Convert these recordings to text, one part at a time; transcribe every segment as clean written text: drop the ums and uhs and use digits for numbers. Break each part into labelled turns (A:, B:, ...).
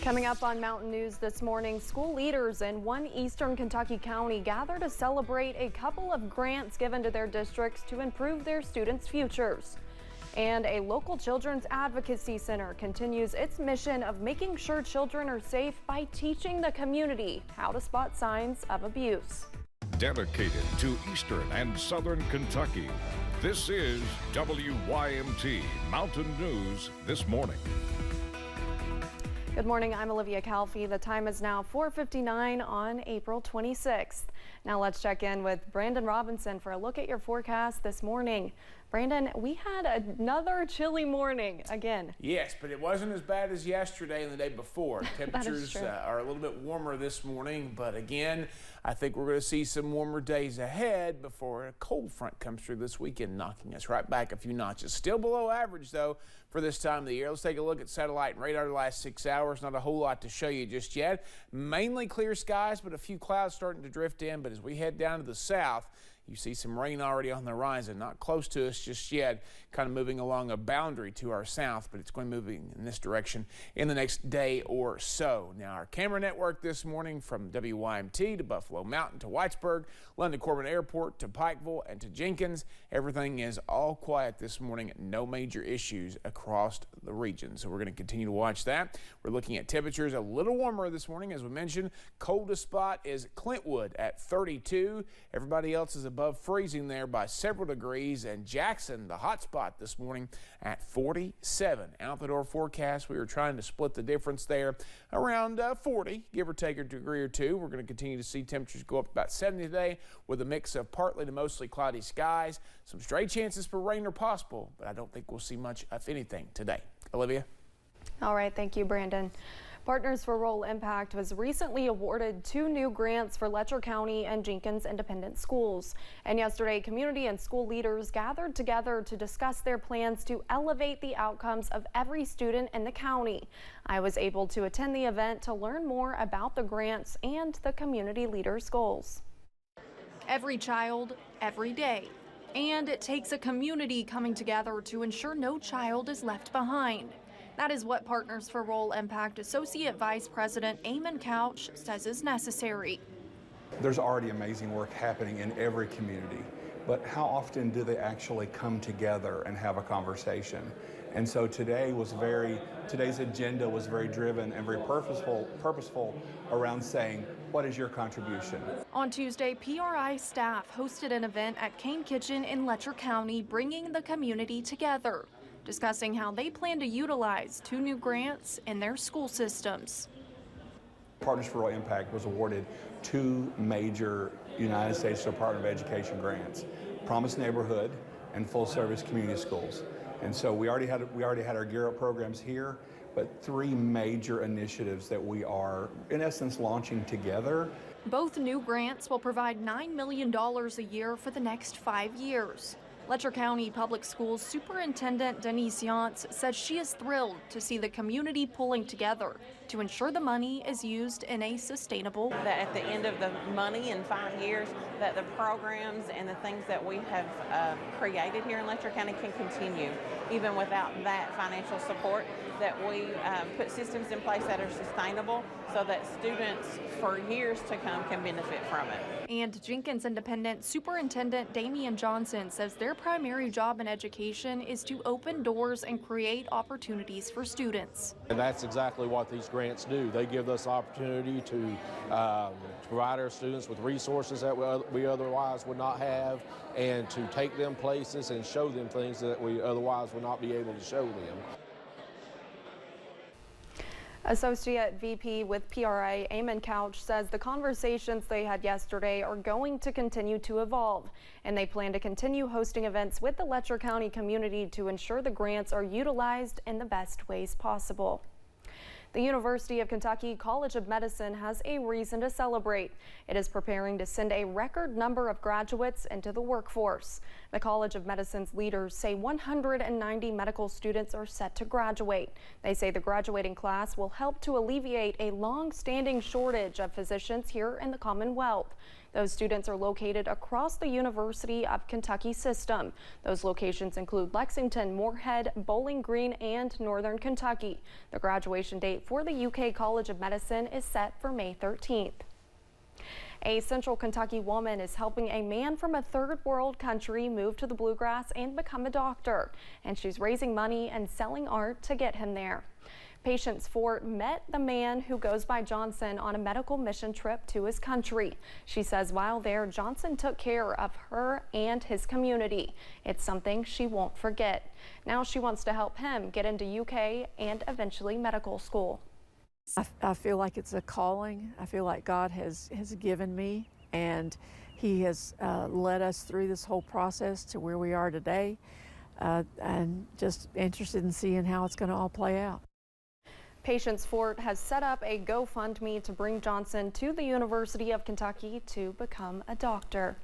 A: Coming up on Mountain News this morning, school leaders in one eastern Kentucky county gather to celebrate a couple of grants given to their districts to improve their students' futures. And a local children's advocacy center continues its mission of making sure children are safe by teaching the community how to spot signs of abuse.
B: Dedicated to Eastern and Southern Kentucky, this is WYMT Mountain News This Morning.
A: Good morning, I'm Olivia Calfee. The time is now 4:59 on April 26th. Now let's check in with Brandon Robinson for a look at your forecast this morning. Brandon, we had another chilly morning again.
C: Yes, but it wasn't as bad as yesterday and the day before. Temperatures are a little bit warmer this morning, but again, I think we're going to see some warmer days ahead before a cold front comes through this weekend, knocking us right back a few notches. Still below average, though, for this time of the year. Let's take a look at satellite and radar the last 6 hours. Not a whole lot to show you just yet. Mainly clear skies, but a few clouds starting to drift in. But as we head down to the south, you see some rain already on the horizon, not close to us just yet, kind of moving along a boundary to our south, but it's going to move in this direction in the next day or so. Now, our camera network this morning from WYMT to Buffalo Mountain to Whitesburg, London Corbin Airport to Pikeville and to Jenkins, everything is all quiet this morning. No major issues across the region. So we're going to continue to watch that. We're looking at temperatures a little warmer this morning, as we mentioned. Coldest spot is Clintwood at 32. Everybody else is above freezing there by several degrees, and Jackson, the hot spot this morning, at 47. Out the door forecast, we were trying to split the difference there around 40, give or take a degree or two. We're going to continue to see temperatures go up about 70 today with a mix of partly to mostly cloudy skies. Some stray chances for rain are possible, but I don't think we'll see much of anything today. Olivia?
A: All right, thank you, Brandon. Partners for Rural Impact was recently awarded 2 new grants for Letcher County and Jenkins Independent Schools. And yesterday, community and school leaders gathered together to discuss their plans to elevate the outcomes of every student in the county. I was able to attend the event to learn more about the grants and the community leaders' goals. Every child, every day. And it takes a community coming together to ensure no child is left behind. That is what Partners for Rural Impact Associate Vice President Eamon Couch says is necessary.
D: There's already amazing work happening in every community, but how often do they actually come together and have a conversation? And so today's agenda was very driven and very purposeful around saying, what is your contribution?
A: On Tuesday, PRI staff hosted an event at Kane Kitchen in Letcher County, bringing the community together, discussing how they plan to utilize 2 new grants in their school systems.
D: Partners for Rural Impact was awarded 2 major United States Department of Education grants, Promise Neighborhood and Full Service Community Schools. And so we already had our Gear Up programs here, but 3 major initiatives that we are, in essence, launching together.
A: Both new grants will provide $9 million a year for the next 5 years. Letcher County Public Schools Superintendent Denise Yantz says she is thrilled to see the community pulling together to ensure the money is used in a sustainable way.
E: That at the end of the money in 5 years, that the programs and the things that we have created here in Letcher County can continue, even without that financial support, that we put systems in place that are sustainable so that students for years to come can benefit from it.
A: And Jenkins Independent Superintendent Damian Johnson says their primary job in education is to open doors and create opportunities for students.
F: And that's exactly what these grants do. They give us opportunity to provide our students with resources that we otherwise would not have, and to take them places and show them things that we otherwise would not be able to show them.
A: Associate VP with PRA, Eamon Couch, says the conversations they had yesterday are going to continue to evolve, and they plan to continue hosting events with the Letcher County community to ensure the grants are utilized in the best ways possible. The University of Kentucky College of Medicine has a reason to celebrate. It is preparing to send a record number of graduates into the workforce. The College of Medicine's leaders say 190 medical students are set to graduate. They say the graduating class will help to alleviate a long-standing shortage of physicians here in the Commonwealth. Those students are located across the University of Kentucky system. Those locations include Lexington, Moorhead, Bowling Green, and Northern Kentucky. The graduation date for the UK College of Medicine is set for May 13th. A Central Kentucky woman is helping a man from a third world country move to the Bluegrass and become a doctor. And she's raising money and selling art to get him there. Patience Fort met the man who goes by Johnson on a medical mission trip to his country. She says while there, Johnson took care of her and his community. It's something she won't forget. Now she wants to help him get into UK and eventually medical school.
G: I feel like it's a calling. I feel like God has given me, and He has led us through this whole process to where we are today, and just interested in seeing how it's going to all play out.
A: Patience Fort has set up a GoFundMe to bring Johnson to the University of Kentucky to become a doctor.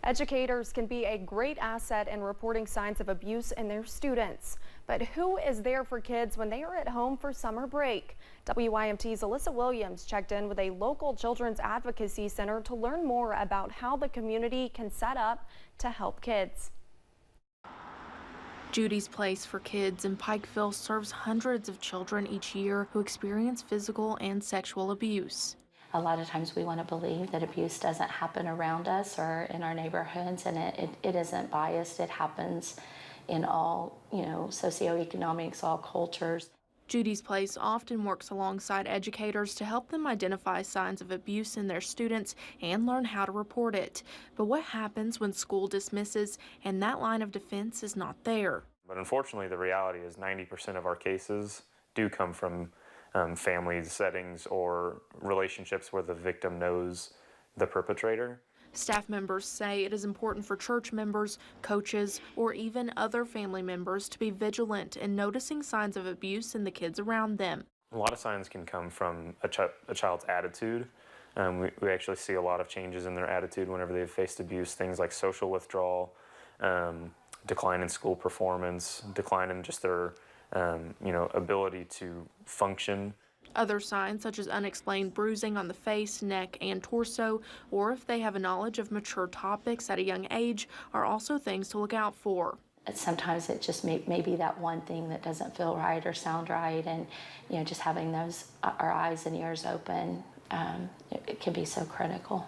A: Educators can be a great asset in reporting signs of abuse in their students. But who is there for kids when they are at home for summer break? WYMT's Alyssa Williams checked in with a local children's advocacy center to learn more about how the community can set up to help kids.
H: Judy's Place for Kids in Pikeville serves hundreds of children each year who experience physical and sexual abuse.
I: A lot of times we want to believe that abuse doesn't happen around us or in our neighborhoods, and it isn't biased. It happens in all, socioeconomics, all cultures.
H: Judy's Place often works alongside educators to help them identify signs of abuse in their students and learn how to report it. But what happens when school dismisses and that line of defense is not there?
J: But unfortunately, the reality is 90% of our cases do come from family settings or relationships where the victim knows the perpetrator.
H: Staff members say it is important for church members, coaches, or even other family members to be vigilant in noticing signs of abuse in the kids around them.
J: A lot of signs can come from a child's attitude. We actually see a lot of changes in their attitude whenever they've faced abuse, things like social withdrawal, decline in school performance, decline in just their ability to function.
H: Other signs, such as unexplained bruising on the face, neck, and torso, or if they have a knowledge of mature topics at a young age, are also things to look out for.
I: Sometimes it just may be that one thing that doesn't feel right or sound right, and just having our eyes and ears open, it can be so critical.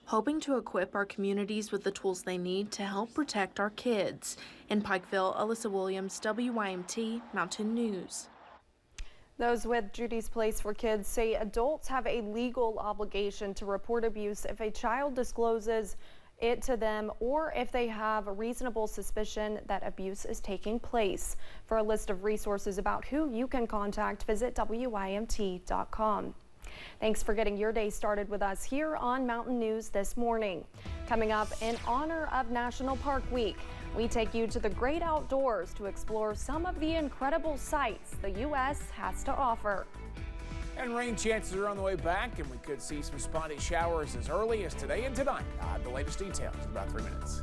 H: Hoping to equip our communities with the tools they need to help protect our kids. In Pikeville, Alyssa Williams, WYMT Mountain News.
A: Those with Judy's Place for Kids say adults have a legal obligation to report abuse if a child discloses it to them or if they have a reasonable suspicion that abuse is taking place. For a list of resources about who you can contact, visit WYMT.com. Thanks for getting your day started with us here on Mountain News this morning. Coming up, in honor of National Park Week, we take you to the great outdoors to explore some of the incredible sights the U.S. has to offer.
C: And rain chances are on the way back, and we could see some spotty showers as early as today and tonight. The latest details in about 3 minutes.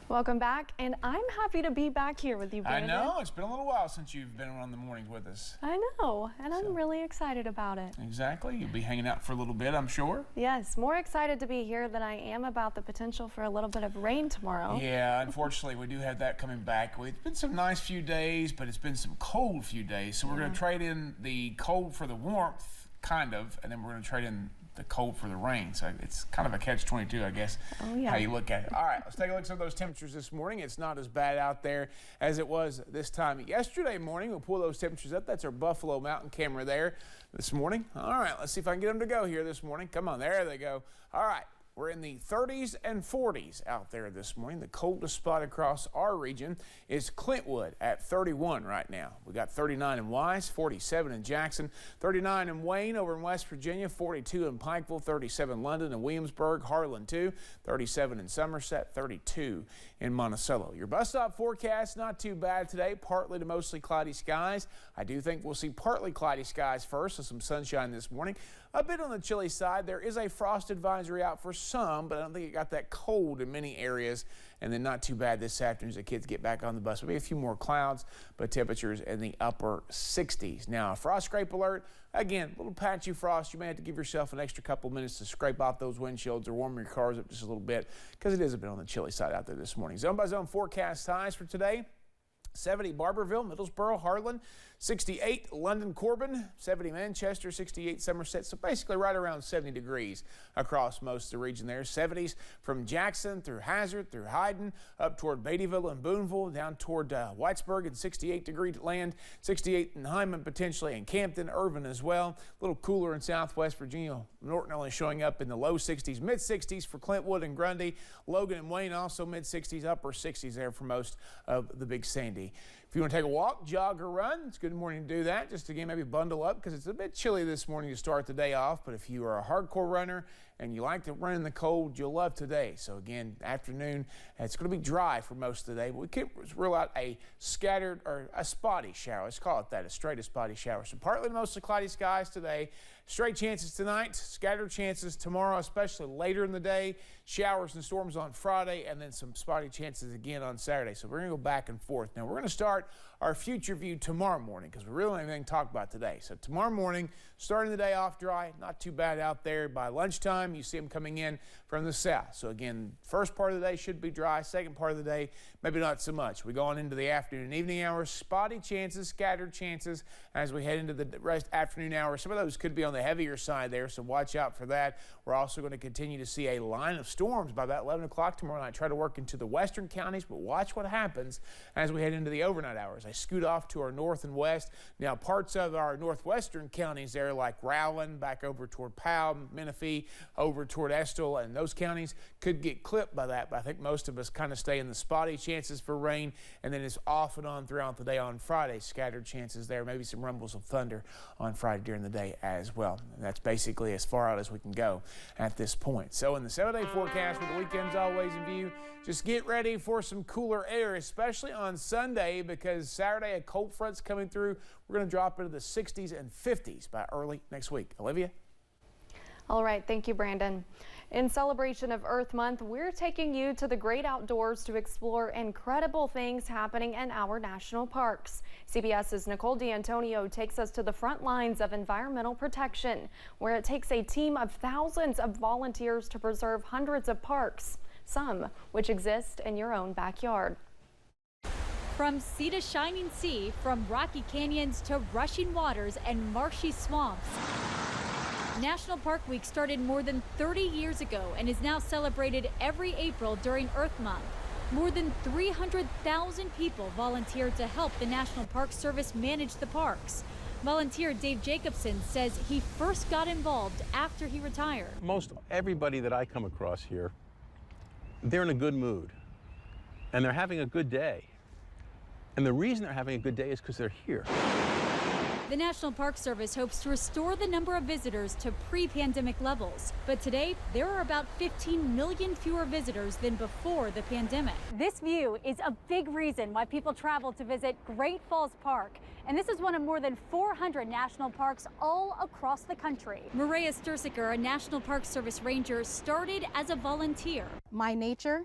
A: Welcome back, and I'm happy to be back here with you, Brandon.
C: I know, it's been a little while since you've been on the mornings with us.
A: I know, and I'm really excited about it.
C: Exactly, you'll be hanging out for a little bit, I'm sure.
A: Yes, more excited to be here than I am about the potential for a little bit of rain tomorrow.
C: Yeah, unfortunately, we do have that coming back. It's been some nice few days, but it's been some cold few days, so we're going to trade in the cold for the warmth, kind of, and then we're going to trade in the cold for the rain. So it's kind of a catch-22, I guess, how you look at it. All right, let's take a look at some of those temperatures this morning. It's not as bad out there as it was this time yesterday morning. We'll pull those temperatures up. That's our Buffalo Mountain camera there this morning. All right, let's see if I can get them to go here this morning. Come on, there they go. All right. We're in the 30s and 40s out there this morning. The coldest spot across our region is Clintwood at 31 right now. We got 39 in Wise, 47 in Jackson, 39 in Wayne over in West Virginia, 42 in Pikeville, 37 London and Williamsburg, Harlan 2, 37 in Somerset, 32 in Monticello. Your bus stop forecast, not too bad today, partly to mostly cloudy skies. I do think we'll see partly cloudy skies first with some sunshine this morning. a bit on the chilly side. There is a frost advisory out for some, but I don't think it got that cold in many areas. And then not too bad this afternoon as the kids get back on the bus. Maybe a few more clouds, but temperatures in the upper 60s. Now, a frost scrape alert. Again, a little patchy frost. You may have to give yourself an extra couple minutes to scrape off those windshields or warm your cars up just a little bit because it is a bit on the chilly side out there this morning. Zone by zone forecast highs for today. 70 Barberville, Middlesboro, Harlan, 68 London, Corbin, 70 Manchester, 68 Somerset. So basically right around 70 degrees across most of the region there. 70s from Jackson through Hazard, through Hyden, up toward Beattyville and Booneville, down toward Whitesburg and 68 degree land, 68 in Hyman potentially, and Campton, Irvin as well. A little cooler in Southwest Virginia. Norton only showing up in the low 60s, mid 60s for Clintwood and Grundy. Logan and Wayne also mid 60s, upper 60s there for most of the Big Sandy. If you want to take a walk, jog, or run, it's a good morning to do that. Just again, maybe bundle up because it's a bit chilly this morning to start the day off. But if you are a hardcore runner and you like to run in the cold, you'll love today. So again, afternoon, it's going to be dry for most of the day. But we can't rule out a scattered or a spotty shower. Let's call it that, a straight to spotty shower. So partly to mostly cloudy skies today. Straight chances tonight, scattered chances tomorrow, especially later in the day. Showers and storms on Friday, and then some spotty chances again on Saturday. So we're going to go back and forth. Now, we're going to start our future view tomorrow morning because we really don't have anything to talk about today. So tomorrow morning, starting the day off dry, not too bad out there. By lunchtime, you see them coming in from the south. So again, first part of the day should be dry. Second part of the day, maybe not so much. We go on into the afternoon and evening hours, spotty chances, scattered chances as we head into the rest afternoon hours. Some of those could be on the heavier side there, so watch out for that. We're also going to continue to see a line of storms by about 11 o'clock tomorrow night. Try to work into the western counties, but watch what happens as we head into the overnight hours. They scoot off to our north and west. Now, parts of our northwestern counties there, like Rowland, back over toward Powell, Menifee, over toward Estill, and those counties could get clipped by that. But I think most of us kind of stay in the spotty chances for rain, and then it's off and on throughout the day on Friday. Scattered chances there, maybe some rumbles of thunder on Friday during the day as well. And that's basically as far out as we can go at this point. So in the 7-day forecast with the weekends always in view, just get ready for some cooler air, especially on Sunday, because Saturday a cold front's coming through. We're going to drop into the 60s and 50s by early next week. Olivia?
A: All right, thank you, Brandon. In celebration of Earth Month, we're taking you to the great outdoors to explore incredible things happening in our national parks. CBS's Nicole D'Antonio takes us to the front lines of environmental protection, where it takes a team of thousands of volunteers to preserve hundreds of parks, some which exist in your own backyard.
K: From sea to shining sea, from rocky canyons to rushing waters and marshy swamps, National Park Week started more than 30 years ago and is now celebrated every April during Earth Month. More than 300,000 people volunteered to help the National Park Service manage the parks. Volunteer Dave Jacobson says he first got involved after he retired.
L: Most everybody that I come across here, they're in a good mood and they're having a good day. And the reason they're having a good day is because they're here.
K: The National Park Service hopes to restore the number of visitors to pre-pandemic levels. But today, there are about 15 million fewer visitors than before the pandemic.
M: This view is a big reason why people travel to visit Great Falls Park. And this is one of more than 400 national parks all across the country.
K: Maria Stursiker, a National Park Service ranger, started as a volunteer.
N: My nature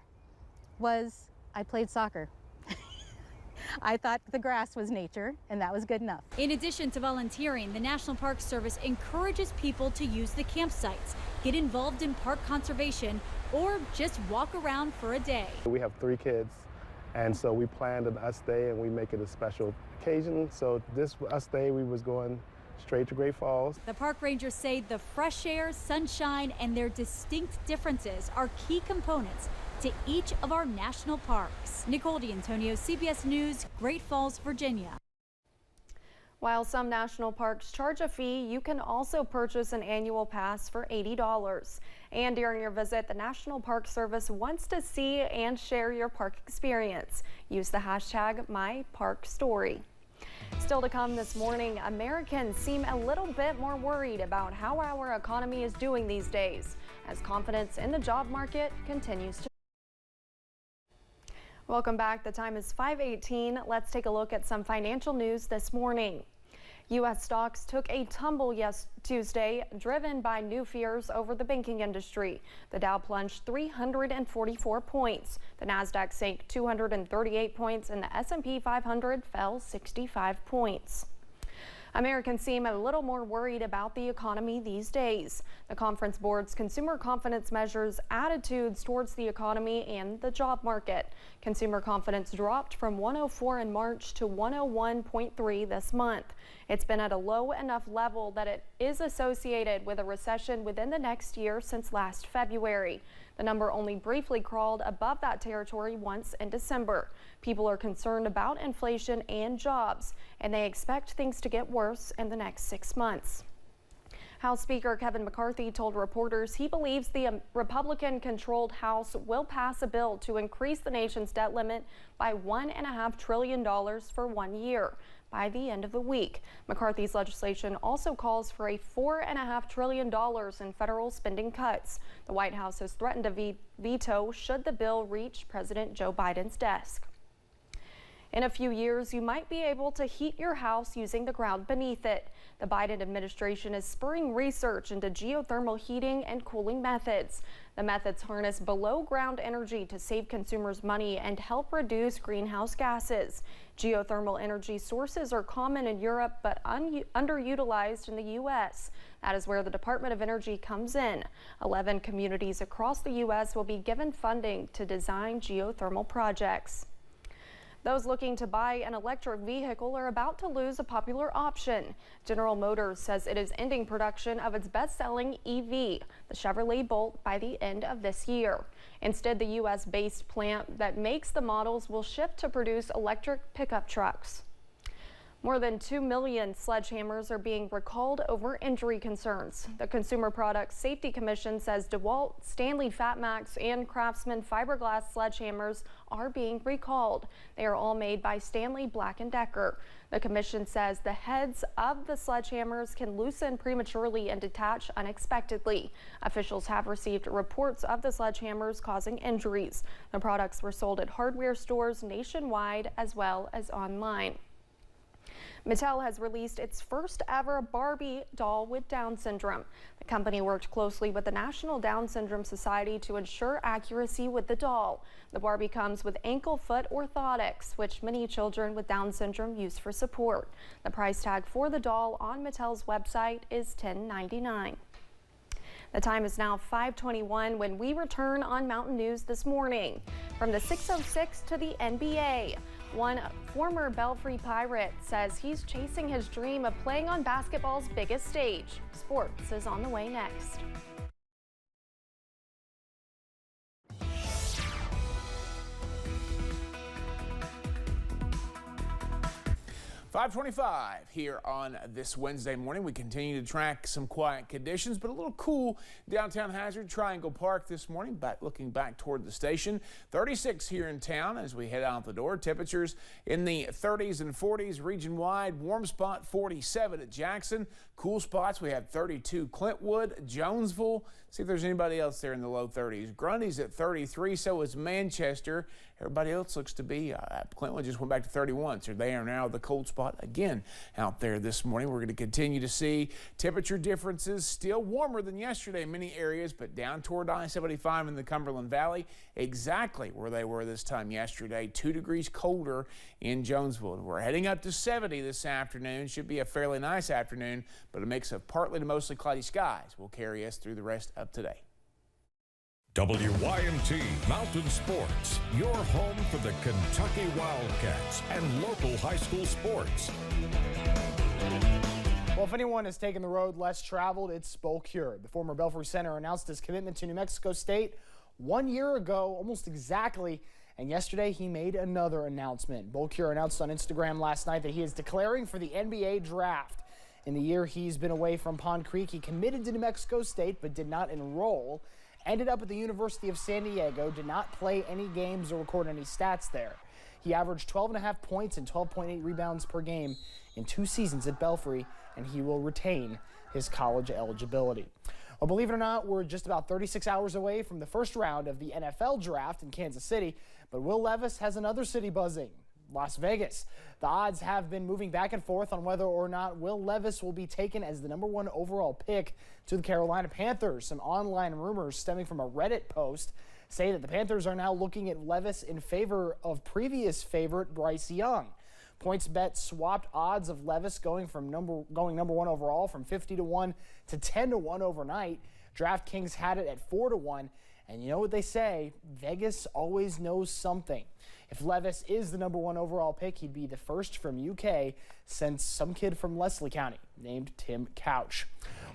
N: was I played soccer. I thought the grass was nature, and that was good enough.
K: In addition to volunteering, the National Park Service encourages people to use the campsites, get involved in park conservation, or just walk around for a day.
O: We have 3 kids, and so we planned an us day, and we make it a special occasion. So this us day, we was going straight to Great Falls.
K: The park rangers say the fresh air, sunshine, and their distinct differences are key components to each of our national parks. Nicole D'Antonio, CBS News, Great Falls, Virginia.
A: While some national parks charge a fee, you can also purchase an annual pass for $80. And during your visit, the National Park Service wants to see and share your park experience. Use the hashtag #MyParkStory. Still to come this morning, Americans seem a little bit more worried about how our economy is doing these days, as confidence in the job market continues to. Welcome back. The time is 5:18. Let's take a look at some financial news this morning. U.S. stocks took a tumble Tuesday, driven by new fears over the banking industry. The Dow plunged 344 points. The Nasdaq sank 238 points, and the S&P 500 fell 65 points. Americans seem a little more worried about the economy these days. The Conference Board's consumer confidence measures attitudes towards the economy and the job market. Consumer confidence dropped from 104 in March to 101.3 this month. It's been at a low enough level that it is associated with a recession within the next year since last February. The number only briefly crawled above that territory once in December. People are concerned about inflation and jobs, and they expect things to get worse in the next 6 months. House Speaker Kevin McCarthy told reporters he believes the Republican-controlled House will pass a bill to increase the nation's debt limit by $1.5 trillion for 1 year by the end of the week. McCarthy's legislation also calls for a $4.5 trillion in federal spending cuts. The White House has threatened to veto should the bill reach President Joe Biden's desk. In a few years, you might be able to heat your house using the ground beneath it. The Biden administration is spurring research into geothermal heating and cooling methods. The methods harness below-ground energy to save consumers money and help reduce greenhouse gases. Geothermal energy sources are common in Europe but underutilized in the U.S. That is where the Department of Energy comes in. 11 communities across the U.S. will be given funding to design geothermal projects. Those looking to buy an electric vehicle are about to lose a popular option. General Motors says it is ending production of its best-selling EV, the Chevrolet Bolt, by the end of this year. Instead, the U.S.-based plant that makes the models will shift to produce electric pickup trucks. More than 2 million sledgehammers are being recalled over injury concerns. The Consumer Product Safety Commission says DeWalt, Stanley Fatmax, and Craftsman fiberglass sledgehammers are being recalled. They are all made by Stanley Black & Decker. The commission says the heads of the sledgehammers can loosen prematurely and detach unexpectedly. Officials have received reports of the sledgehammers causing injuries. The products were sold at hardware stores nationwide as well as online. Mattel has released its first ever Barbie doll with Down syndrome. The company worked closely with the National Down Syndrome Society to ensure accuracy with the doll. The Barbie comes with ankle-foot orthotics, which many children with Down syndrome use for support. The price tag for the doll on Mattel's website is $10.99. The time is now 5:21 when we return on Mountain News this morning. From the 6:06 to the NBA. One former Belfry Pirate says he's chasing his dream of playing on basketball's biggest stage. Sports is on the way next.
C: .525 here on this Wednesday morning. We continue to track some quiet conditions, but a little cool downtown Hazard Triangle Park this morning. Looking back toward the station, 36 here in town as we head out the door. Temperatures in the 30s and 40s region-wide. Warm spot 47 at Jackson. Cool spots, we have 32 Clintwood, Jonesville. See if there's anybody else there in the low 30s. Grundy's at 33, so is Manchester. Everybody else looks to be, Clintwood just went back to 31, so they are now the cold spot again out there this morning. We're going to continue to see temperature differences, still warmer than yesterday in many areas, but down toward I-75 in the Cumberland Valley, exactly where they were this time yesterday, 2 degrees colder in Jonesville. We're heading up to 70 this afternoon. Should be a fairly nice afternoon, but a mix of partly to mostly cloudy skies will carry us through the rest of today.
B: WYMT Mountain Sports, your home for the Kentucky Wildcats and local high school sports.
P: Well, if anyone has taken the road less traveled, it's Spokure. The former Belfry center announced his commitment to New Mexico State 1 year ago, almost exactly, and yesterday he made another announcement. Spokure announced on Instagram last night that he is declaring for the NBA draft. In the year he's been away from Pond Creek, he committed to New Mexico State but did not enroll. Ended up at the University of San Diego, did not play any games or record any stats there. He averaged 12.5 points and 12.8 rebounds per game in 2 seasons at Belfry, and he will retain his college eligibility. Well, believe it or not, we're just about 36 hours away from the first round of the NFL draft in Kansas City, but Will Levis has another city buzzing. Las Vegas. The odds have been moving back and forth on whether or not Will Levis will be taken as the #1 overall pick to the Carolina Panthers. Some online rumors stemming from a Reddit post say that the Panthers are now looking at Levis in favor of previous favorite Bryce Young. PointsBet swapped odds of Levis going #1 overall from 50-1 to 10-1 overnight. DraftKings had it at 4-1. And you know what they say, Vegas always knows something. If Levis is the #1 overall pick, he'd be the first from UK since some kid from Leslie County named Tim Couch.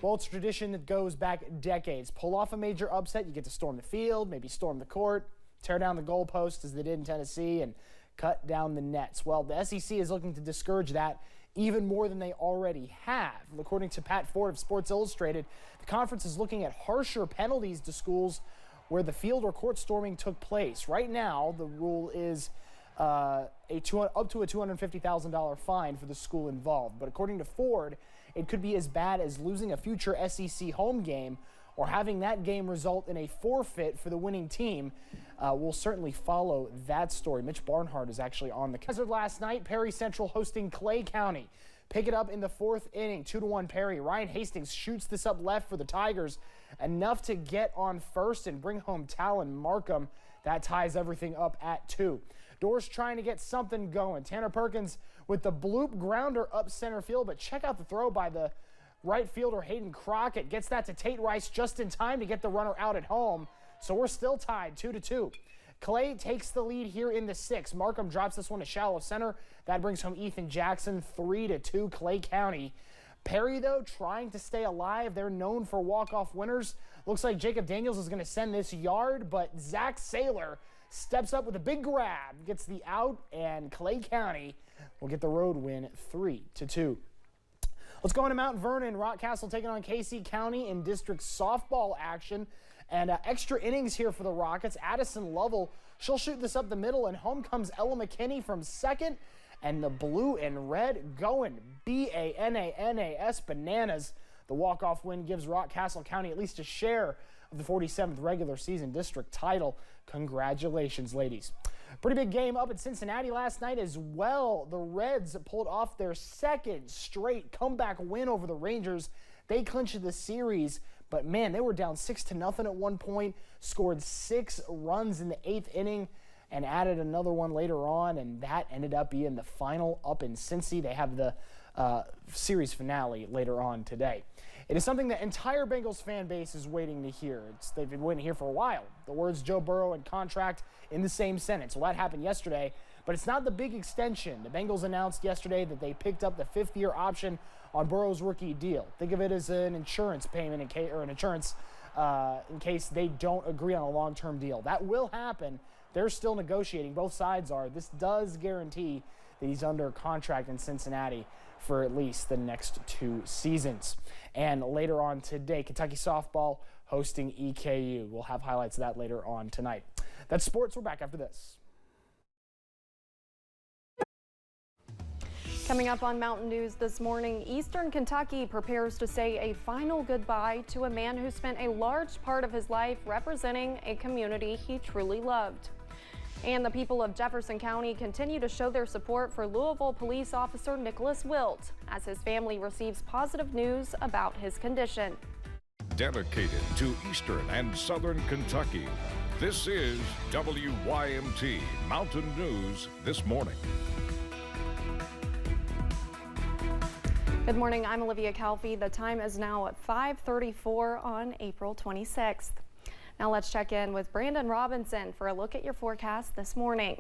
P: Well, it's a tradition that goes back decades. Pull off a major upset, you get to storm the field, maybe storm the court, tear down the goalpost as they did in Tennessee, and cut down the nets. Well, the SEC is looking to discourage that even more than they already have. According to Pat Ford of Sports Illustrated, the conference is looking at harsher penalties to schools where the field or court storming took place. Right now, the rule is up to a $250,000 fine for the school involved. But according to Ford, it could be as bad as losing a future SEC home game or having that game result in a forfeit for the winning team. We'll certainly follow that story. Mitch Barnhart is actually on the hazard last night. Perry Central hosting Clay County. Pick it up in the 4th inning, 2-1 Perry. Ryan Hastings shoots this up left for the Tigers, enough to get on first and bring home Talon Markham. That ties everything up at 2. Doors trying to get something going. Tanner Perkins with the bloop grounder up center field, but check out the throw by the right fielder Hayden Crockett. Gets that to Tate Rice just in time to get the runner out at home. So we're still tied 2-2. Clay takes the lead here in the 6th. Markham drops this one to shallow center. That brings home Ethan Jackson, 3-2 Clay County. Perry, though, trying to stay alive. They're known for walk-off winners. Looks like Jacob Daniels is going to send this yard, but Zach Saylor steps up with a big grab, gets the out, and Clay County will get the road win 3-2. Let's go into Mount Vernon. Rockcastle taking on KC County in district softball action. And extra innings here for the Rockets. Addison Lovell, she'll shoot this up the middle, and home comes Ella McKinney from second. And the blue and red going B-A-N-A-N-A-S, bananas. The walk-off win gives Rockcastle County at least a share of the 47th regular season district title. Congratulations, ladies. Pretty big game up in Cincinnati last night as well. The Reds pulled off their 2nd straight comeback win over the Rangers. They clinched the series, but man, they were down 6-0 at one point, scored 6 runs in the 8th inning, and added another one later on, and that ended up being the final up in Cincy. They have the series finale later on today. It is something the entire Bengals fan base is waiting to hear. They've been waiting to hear for a while. The words Joe Burrow and contract in the same sentence. Well, that happened yesterday, but it's not the big extension. The Bengals announced yesterday that they picked up the 5th-year option on Burrow's rookie deal. Think of it as an insurance payment in case they don't agree on a long-term deal. That will happen. They're still negotiating. Both sides are. This does guarantee that he's under contract in Cincinnati for at least the next 2 seasons. And later on today, Kentucky softball hosting EKU. We'll have highlights of that later on tonight. That's sports. We're back after this.
A: Coming up on Mountain News this morning, Eastern Kentucky prepares to say a final goodbye to a man who spent a large part of his life representing a community he truly loved. And the people of Jefferson County continue to show their support for Louisville police officer Nicholas Wilt as his family receives positive news about his condition.
B: Dedicated to Eastern and Southern Kentucky, this is WYMT Mountain News This Morning.
A: Good morning, I'm Olivia Calfee. The time is now at 5:34 on April 26th. Now let's check in with Brandon Robinson for a look at your forecast this morning.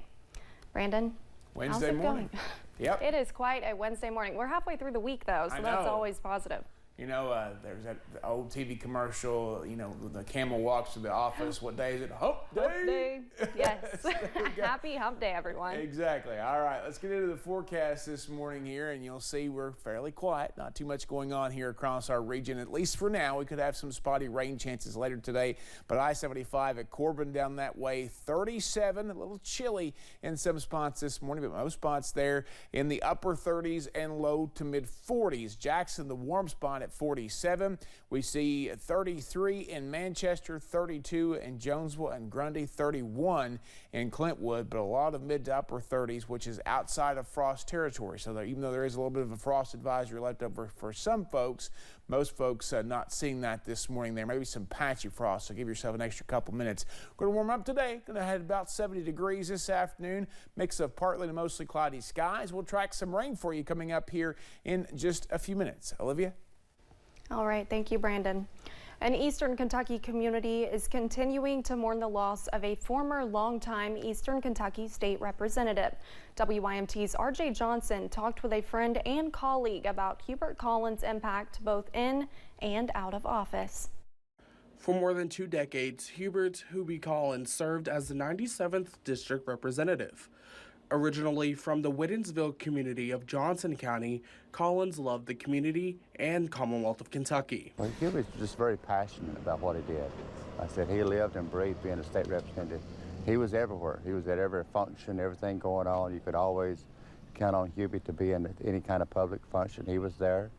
A: Brandon,
C: Wednesday
A: how's it
C: morning.
A: going?
C: Yep.
A: It is quite a Wednesday morning. We're halfway through the week though, so that's always positive.
C: You know, there's that old TV commercial, you know, the camel walks to the office. What day is it? Hump day?
A: Hump day. Yes. Happy hump day, everyone.
C: Exactly. All right, let's get into the forecast this morning here, and you'll see we're fairly quiet. Not too much going on here across our region, at least for now. We could have some spotty rain chances later today, but I-75 at Corbin down that way, 37, a little chilly in some spots this morning, but most spots there in the upper 30s and low to mid 40s. Jackson, the warm spot at 47. We see 33 in Manchester, 32 in Jonesville and Grundy, 31 in Clintwood, but a lot of mid to upper 30s, which is outside of frost territory. So even though there is a little bit of a frost advisory left over for some folks, most folks not seeing that this morning. There may be some patchy frost, so give yourself an extra couple minutes. We're going to warm up today. Going to head about 70 degrees this afternoon. Mix of partly to mostly cloudy skies. We'll track some rain for you coming up here in just a few minutes. Olivia?
A: All right. Thank you, Brandon. An Eastern Kentucky community is continuing to mourn the loss of a former longtime Eastern Kentucky state representative. WYMT's RJ Johnson talked with a friend and colleague about Hubert Collins' impact both in and out of office.
Q: For more than 2 decades, Hubert "Hubie" Collins served as the 97th District Representative. Originally from the Whittinsville community of Johnson County, Collins loved the community and Commonwealth of Kentucky.
R: Well, he was just very passionate about what he did. I said he lived and breathed being a state representative. He was everywhere. He was at every function, everything going on. You could always count on Hubie to be in any kind of public function. He was there.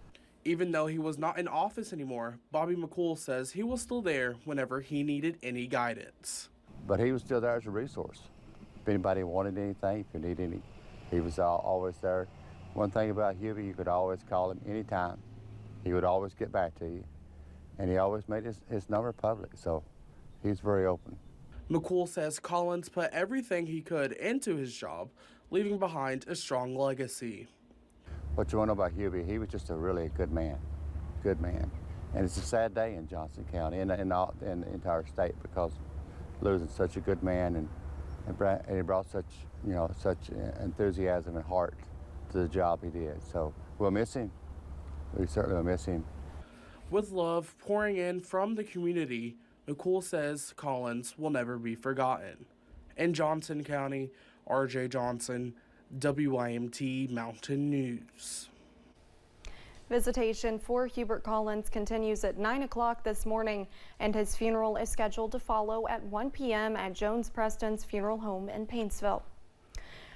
Q: Even though he was not in office anymore, Bobby McCool says he was still there whenever he needed any guidance.
R: But he was still there as a resource. If anybody wanted anything, if you need any, he was always there. One thing about Hubie, you could always call him anytime. He would always get back to you. And he always made his number public, so he's very open.
Q: McCool says Collins put everything he could into his job, leaving behind a strong legacy.
R: What you want to know about Hubie, he was just a really good man. And it's a sad day in Johnson County and in the entire state because losing such a good man and he brought such enthusiasm and heart to the job he did. So we'll miss him. We certainly will miss him.
Q: With love pouring in from the community, McCool says Collins will never be forgotten. In Johnson County, RJ Johnson, WYMT Mountain News.
A: Visitation for Hubert Collins continues at 9 o'clock this morning, and his funeral is scheduled to follow at 1 p.m. at Jones Preston's funeral home in Paintsville.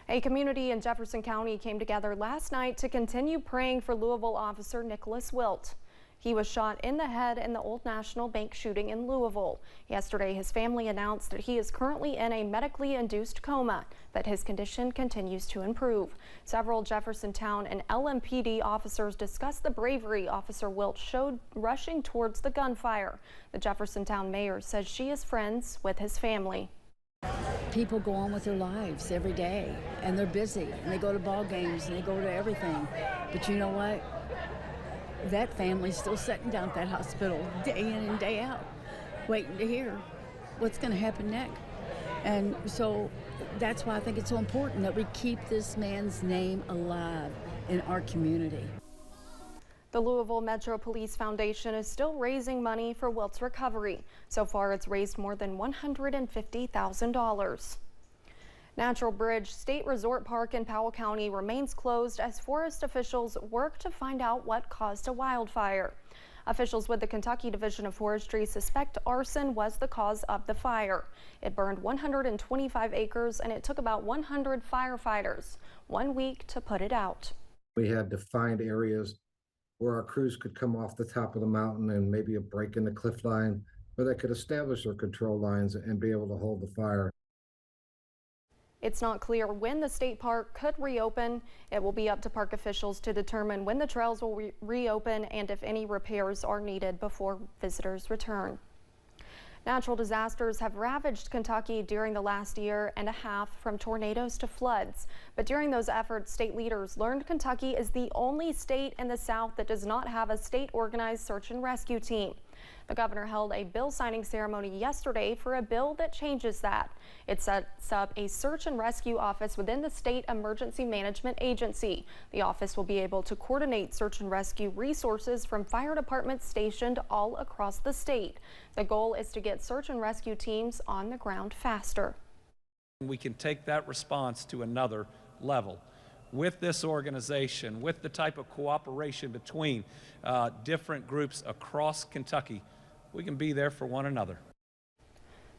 A: A community in Jefferson County came together last night to continue praying for Louisville officer Nicholas Wilt. He was shot in the head in the Old National Bank shooting in Louisville. Yesterday, his family announced that he is currently in a medically induced coma, but his condition continues to improve. Several Jeffersontown and LMPD officers discussed the bravery Officer Wilt showed rushing towards the gunfire. The Jeffersontown mayor says she is friends with his family.
S: People go on with their lives every day, and they're busy, and they go to ball games, and they go to everything. But you know what? That family's still sitting down at that hospital day in and day out, waiting to hear what's going to happen next. And so that's why I think it's so important that we keep this man's name alive in our community.
A: The Louisville Metro Police Foundation is still raising money for Wilt's recovery. So far, it's raised more than $150,000. Natural Bridge State Resort Park in Powell County remains closed as forest officials work to find out what caused a wildfire. Officials with the Kentucky Division of Forestry suspect arson was the cause of the fire. It burned 125 acres and it took about 100 firefighters 1 week to put it out.
T: We had defined areas where our crews could come off the top of the mountain and maybe a break in the cliff line where they could establish their control lines and be able to hold the fire.
A: It's not clear when the state park could reopen. It will be up to park officials to determine when the trails will reopen and if any repairs are needed before visitors return. Natural disasters have ravaged Kentucky during the last year and a half, from tornadoes to floods. But during those efforts, state leaders learned Kentucky is the only state in the South that does not have a state-organized search and rescue team. The governor held a bill signing ceremony yesterday for a bill that changes that. It sets up a search and rescue office within the state emergency management agency. The office will be able to coordinate search and rescue resources from fire departments stationed all across the state. The goal is to get search and rescue teams on the ground faster.
U: We can take that response to another level. With this organization, with the type of cooperation between different groups across Kentucky, we can be there for one another.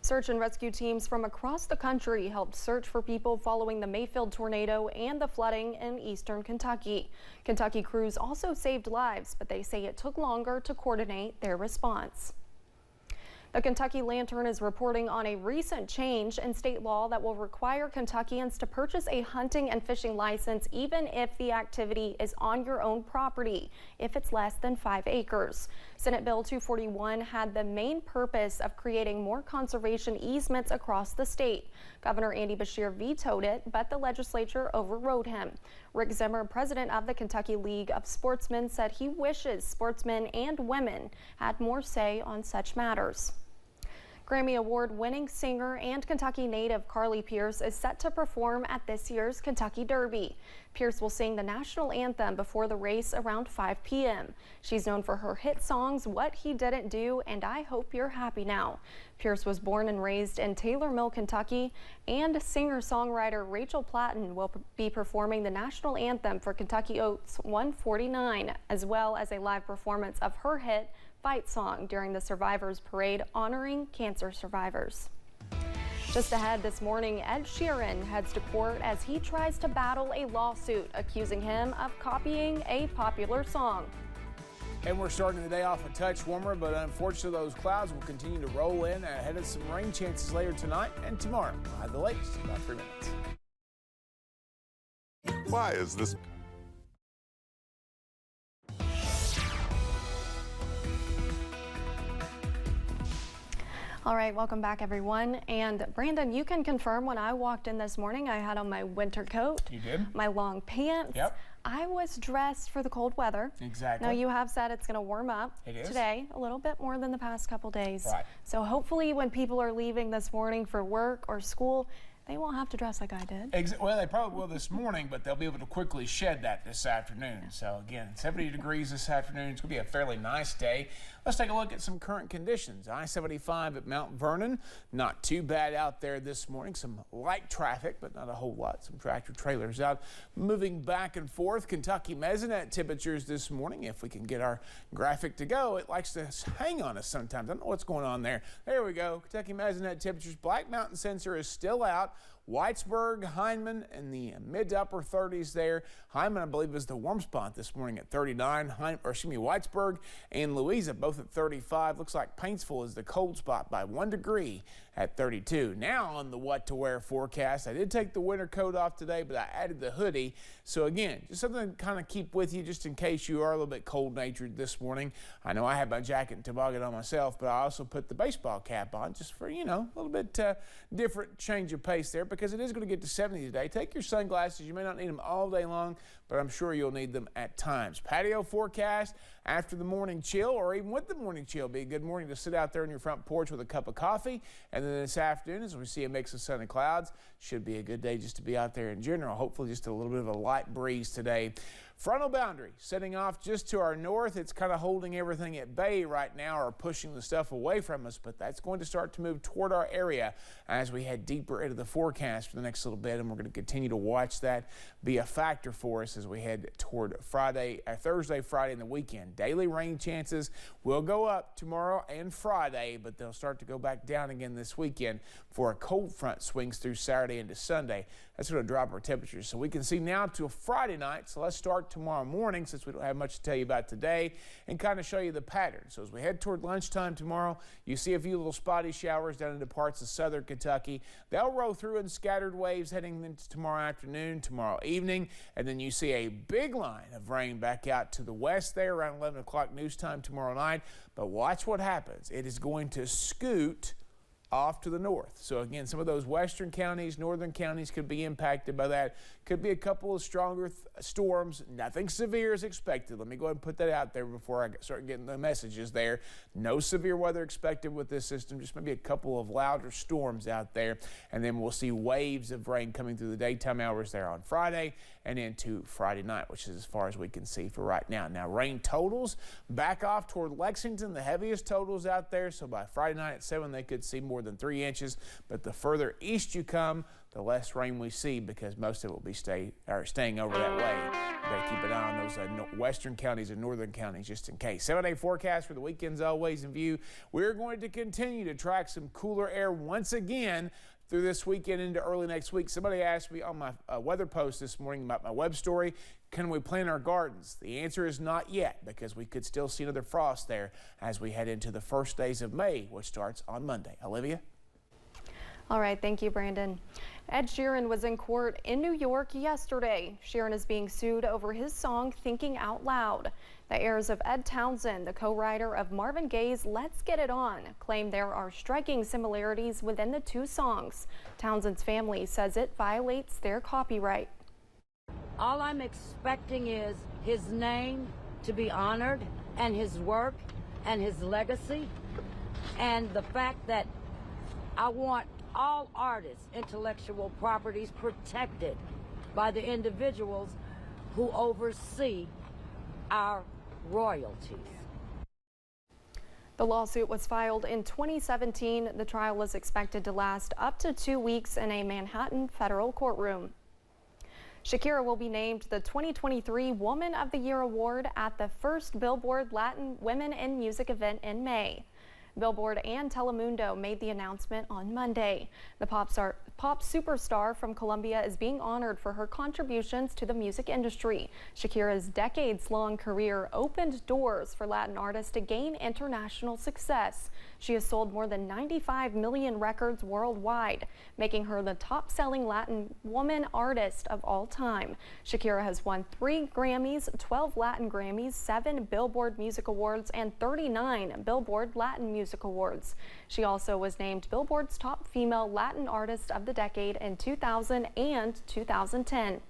A: Search and rescue teams from across the country helped search for people following the Mayfield tornado and the flooding in eastern Kentucky. Kentucky crews also saved lives, but they say it took longer to coordinate their response. The Kentucky Lantern is reporting on a recent change in state law that will require Kentuckians to purchase a hunting and fishing license even if the activity is on your own property, if it's less than 5 acres. Senate Bill 241 had the main purpose of creating more conservation easements across the state. Governor Andy Beshear vetoed it, but the legislature overrode him. Rick Zimmer, president of the Kentucky League of Sportsmen, said he wishes sportsmen and women had more say on such matters. Grammy Award-winning singer and Kentucky native Carly Pearce is set to perform at this year's Kentucky Derby. Pearce will sing the national anthem before the race around 5 p.m. She's known for her hit songs What He Didn't Do and I Hope You're Happy Now. Pearce was born and raised in Taylor Mill, Kentucky, and singer-songwriter Rachel Platten will be performing the national anthem for Kentucky Oats 149, as well as a live performance of her hit Fight Song during the Survivors Parade honoring cancer survivors. Just ahead this morning, Ed Sheeran heads to court as he tries to battle a lawsuit accusing him of copying a popular song.
C: And we're starting the day off a touch warmer, but unfortunately those clouds will continue to roll in ahead of some rain chances later tonight and tomorrow. We'll have the latest in about 3 minutes.
D: Why is this?
A: All right, welcome back, everyone. And Brandon, you can confirm when I walked in this morning, I had on my winter coat.
C: You did?
A: My long pants.
C: Yep.
A: I was dressed for the cold weather.
C: Exactly.
A: Now, you have said it's going to warm up today a little bit more than the past couple days.
C: Right.
A: So hopefully when people are leaving this morning for work or school, they won't have to dress like I did.
C: Well, they probably will this morning, but they'll be able to quickly shed that this afternoon. So again, 70 degrees this afternoon. It's going to be a fairly nice day. Let's take a look at some current conditions. I-75 at Mount Vernon, not too bad out there this morning. Some light traffic, but not a whole lot. Some tractor trailers out moving back and forth. Kentucky Mesonet temperatures this morning. If we can get our graphic to go, it likes to hang on us sometimes. I don't know what's going on there. There we go. Kentucky Mesonet temperatures. Black Mountain sensor is still out. Whitesburg, Hindman in the mid to upper 30s there. Hindman, I believe, is the warm spot this morning at 39. Whitesburg and Louisa both at 35. Looks like Paintsville is the cold spot by 1 degree at 32. Now on the what to wear forecast, I did take the winter coat off today, but I added the hoodie. So again, just something to kind of keep with you just in case you are a little bit cold natured this morning. I know I have my jacket and toboggan on myself, but I also put the baseball cap on just for, you know, a little bit different change of pace there, because it is going to get to 70 today. Take your sunglasses. You may not need them all day long, but I'm sure you'll need them at times. Patio forecast after the morning chill, or even with the morning chill, be a good morning to sit out there on your front porch with a cup of coffee. And then this afternoon, as we see a mix of sun and clouds, should be a good day just to be out there in general. Hopefully just a little bit of a light breeze today. Frontal boundary setting off just to our north. It's kind of holding everything at bay right now, or pushing the stuff away from us, but that's going to start to move toward our area as we head deeper into the forecast for the next little bit, and we're going to continue to watch that be a factor for us as we head toward Thursday, Friday, and the weekend. Daily rain chances will go up tomorrow and Friday, but they'll start to go back down again this weekend for a cold front swings through Saturday into Sunday. That's going to drop our temperatures. So we can see now to a Friday night. So let's start tomorrow morning, since we don't have much to tell you about today, and kind of show you the pattern. So as we head toward lunchtime tomorrow, you see a few little spotty showers down into parts of southern Kentucky. They'll roll through in scattered waves heading into tomorrow afternoon, tomorrow evening, and then you see a big line of rain back out to the west there around 11 o'clock news time tomorrow night. But watch what happens. It is going to scoot off to the north. So again, some of those western counties, northern counties could be impacted by that. Could be a couple of stronger storms. Nothing severe is expected. Let me go ahead and put that out there before I start getting the messages there. No severe weather expected with this system, just maybe a couple of louder storms out there. And then we'll see waves of rain coming through the daytime hours there on Friday and into Friday night, which is as far as we can see for right now. Now, rain totals back off toward Lexington, the heaviest totals out there. So by Friday night at 7, they could see more than 3 inches. But the further east you come, the less rain we see, because most of it will be staying over that way Better keep an eye on those western counties and northern counties just in case. 7-day forecast for the weekend's always in view. We're going to continue to track some cooler air once again through this weekend into early next week. Somebody asked me on my weather post this morning about my web story, can we plant our gardens? The answer is not yet, because we could still see another frost there as we head into the first days of May, which starts on Monday. Olivia?
A: All right, thank you, Brandon. Ed Sheeran was in court in New York yesterday. Sheeran is being sued over his song Thinking Out Loud. The heirs of Ed Townsend, the co-writer of Marvin Gaye's Let's Get It On, claim there are striking similarities within the two songs. Townsend's family says it violates their copyright.
D: All I'm expecting is his name to be honored, and his work and his legacy, and the fact that I want all artists' intellectual properties protected by the individuals who oversee our royalties.
A: The lawsuit was filed in 2017. The trial is expected to last up to 2 weeks in a Manhattan federal courtroom. Shakira will be named the 2023 Woman of the Year award at the first Billboard Latin Women in Music event in May. Billboard and Telemundo made the announcement on Monday. The pop superstar from Colombia is being honored for her contributions to the music industry. Shakira's decades-long career opened doors for Latin artists to gain international success. She has sold more than 95 million records worldwide, making her the top-selling Latin woman artist of all time. Shakira has won 3 Grammys, 12 Latin Grammys, 7 Billboard Music Awards, and 39 Billboard Latin Music Awards. She also was named Billboard's top female Latin artist of the decade in 2000 and 2010.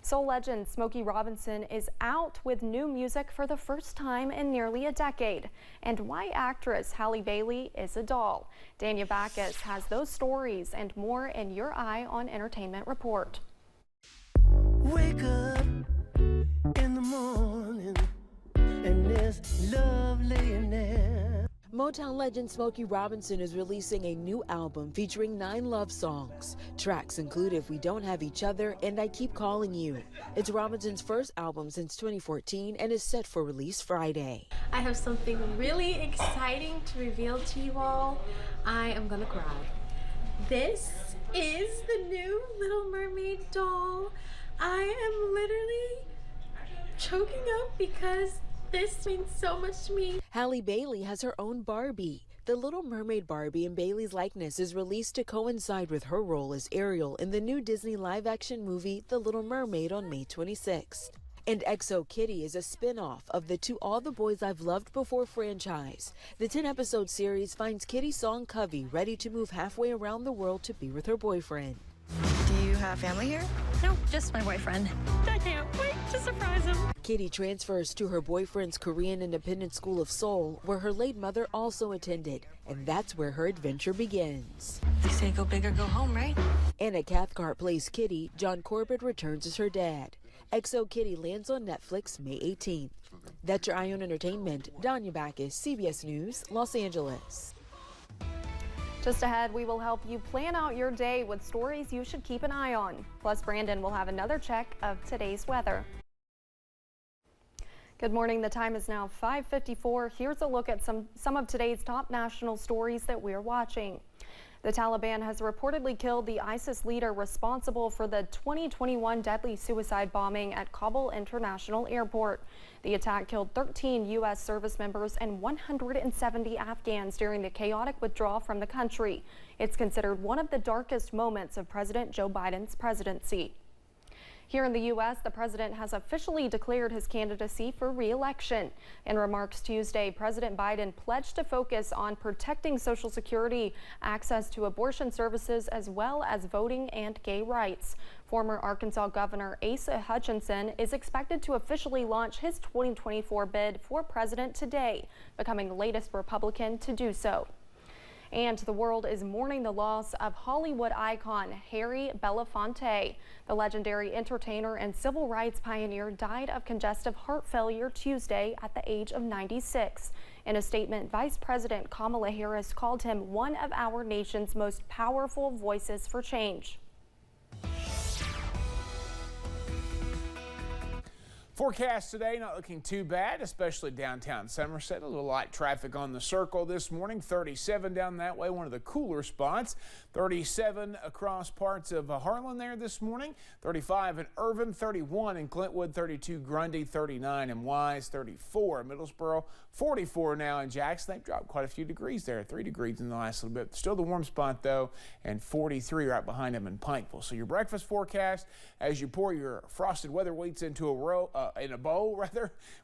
A: Soul legend Smokey Robinson is out with new music for the first time in nearly a decade, and why actress Halle Bailey is a doll. Danya Backus has those stories and more in Your Eye on Entertainment Report.
V: Wake up in the morning and there's love laying there.
W: Motown legend Smokey Robinson is releasing a new album featuring 9 love songs. Tracks include If We Don't Have Each Other and I Keep Calling You. It's Robinson's first album since 2014 and is set for release Friday.
X: I have something really exciting to reveal to you all. I am gonna cry. This is the new Little Mermaid doll. I am literally choking up because this means so much to me.
W: Halle Bailey has her own Barbie. The Little Mermaid Barbie in Bailey's likeness is released to coincide with her role as Ariel in the new Disney live-action movie The Little Mermaid on May 26th. And XO Kitty is a spin-off of the To All the Boys I've Loved Before franchise. The 10-episode series finds Kitty's song Covey ready to move halfway around the world to be with her boyfriend.
Y: Do you have family here?
X: No, just my boyfriend. I can't wait to surprise him.
W: Kitty transfers to her boyfriend's Korean Independent School of Seoul, where her late mother also attended, and that's where her adventure begins.
Y: They say go big or go home, right?
W: Anna Cathcart plays Kitty. John Corbett returns as her dad. XO Kitty lands on Netflix May 18th. That's Your Eye on Entertainment. Danya Backus, CBS News, Los Angeles.
A: Just ahead, we will help you plan out your day with stories you should keep an eye on. Plus, Brandon will have another check of today's weather. Good morning. The time is now 5:54. Here's a look at some of today's top national stories that we're watching. The Taliban has reportedly killed the ISIS leader responsible for the 2021 deadly suicide bombing at Kabul International Airport. The attack killed 13 U.S. service members and 170 Afghans during the chaotic withdrawal from the country. It's considered one of the darkest moments of President Joe Biden's presidency. Here in the U.S., the president has officially declared his candidacy for re-election. In remarks Tuesday, President Biden pledged to focus on protecting Social Security, access to abortion services, as well as voting and gay rights. Former Arkansas Governor Asa Hutchinson is expected to officially launch his 2024 bid for president today, becoming the latest Republican to do so. And the world is mourning the loss of Hollywood icon Harry Belafonte. The legendary entertainer and civil rights pioneer died of congestive heart failure Tuesday at the age of 96. In a statement, Vice President Kamala Harris called him one of our nation's most powerful voices for change.
C: Forecast today, not looking too bad, especially downtown Somerset. A little light traffic on the circle this morning. 37 down that way, one of the cooler spots. 37 across parts of Harlan there this morning. 35 in Irvin, 31 in Clintwood, 32 Grundy, 39 in Wise, 34 in Middlesboro, 44 now in Jackson. They've dropped quite a few degrees there, 3 degrees in the last little bit. Still the warm spot though, and 43 right behind them in Pikeville. So your breakfast forecast, as you pour your frosted weather wheats into a bowl,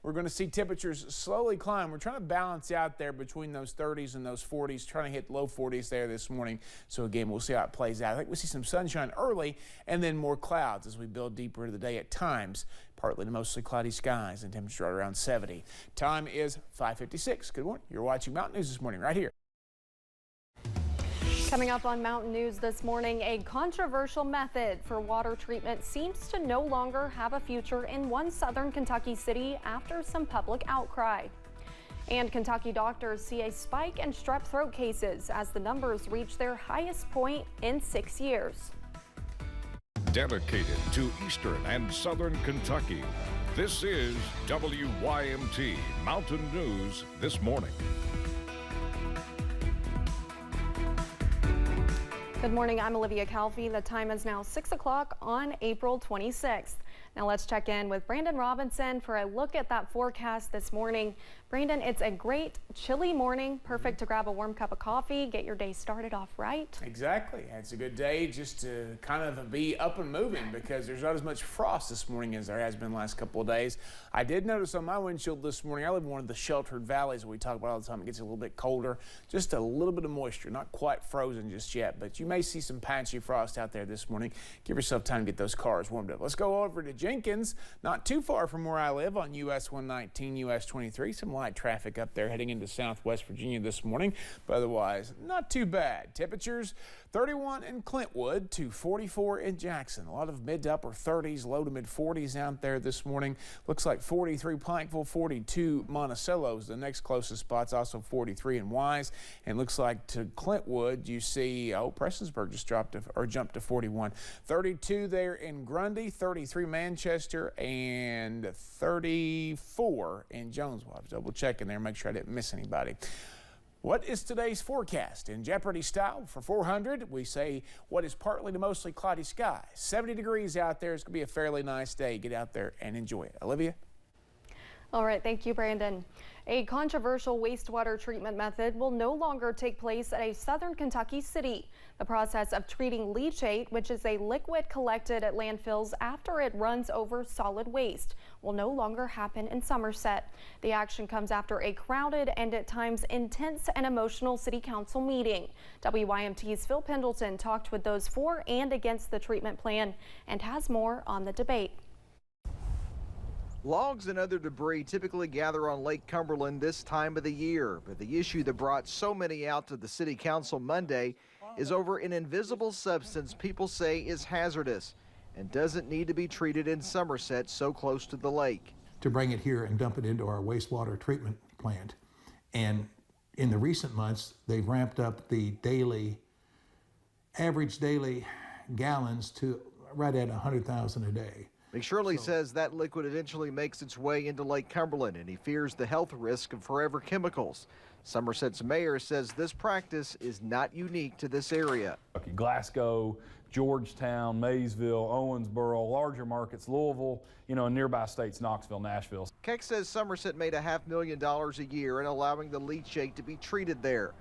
C: we're going to see temperatures slowly climb. We're trying to balance out there between those 30s and those 40s, trying to hit low 40s there this morning. So again, we'll see how it plays out. I think we'll see some sunshine early and then more clouds as we build deeper into the day at times. Partly to mostly cloudy skies and temperature right around 70. Time is 5:56. Good morning. You're watching Mountain News this morning right here.
A: Coming up on Mountain News this morning, a controversial method for water treatment seems to no longer have a future in one southern Kentucky city after some public outcry. And Kentucky doctors see a spike in strep throat cases as the numbers reach their highest point in 6 years.
B: Dedicated to Eastern and Southern Kentucky, this is WYMT Mountain News this morning.
A: Good morning, I'm Olivia Calfee. The time is now 6 o'clock on April 26th. Now let's check in with Brandon Robinson for a look at that forecast this morning. Brandon, it's a great chilly morning, perfect to grab a warm cup of coffee, get your day started off right.
C: Exactly. It's a good day just to kind of be up and moving because there's not as much frost this morning as there has been the last couple of days. I did notice on my windshield this morning, I live in one of the sheltered valleys we talk about all the time. It gets a little bit colder, just a little bit of moisture, not quite frozen just yet, but you may see some patchy frost out there this morning. Give yourself time to get those cars warmed up. Let's go over to Jenkins, not too far from where I live on US 119, US 23. Some light traffic up there heading into Southwest Virginia this morning, but otherwise not too bad. Temperatures 31 in Clintwood to 44 in Jackson. A lot of mid to upper 30s, low to mid 40s out there this morning. Looks like 43 Pikeville, 42 Monticello's the next closest spots, also 43 in Wise. And looks like to Clintwood you see Prestonsburg just jumped to 41. 32 there in Grundy, 33 Manchester, and 34 in Jonesville. I was double checking there, make sure I didn't miss anybody. What is today's forecast? In Jeopardy style for 400, we say what is partly to mostly cloudy skies. 70 degrees out there. It's going to be a fairly nice day. Get out there and enjoy it. Olivia?
A: All right, thank you, Brandon. A controversial wastewater treatment method will no longer take place at a southern Kentucky city. The process of treating leachate, which is a liquid collected at landfills after it runs over solid waste, will no longer happen in Somerset. The action comes after a crowded and at times intense and emotional city council meeting. WYMT's Phil Pendleton talked with those for and against the treatment plan and has more on the debate.
E: Logs and other debris typically gather on Lake Cumberland this time of the year, but the issue that brought so many out to the city council Monday is over an invisible substance people say is hazardous and doesn't need to be treated in Somerset so close to the lake.
F: To bring it here and dump it into our wastewater treatment plant. And in the recent months, they've ramped up the average daily gallons to right at 100,000 a day.
E: McShirley says that liquid eventually makes its way into Lake Cumberland, and he fears the health risk of forever chemicals. Somerset's mayor says this practice is not unique to this area.
G: Glasgow, Georgetown, Maysville, Owensboro, larger markets, Louisville, and nearby states, Knoxville, Nashville.
E: Keck says Somerset made $500,000 a year in allowing the leachate to be treated there.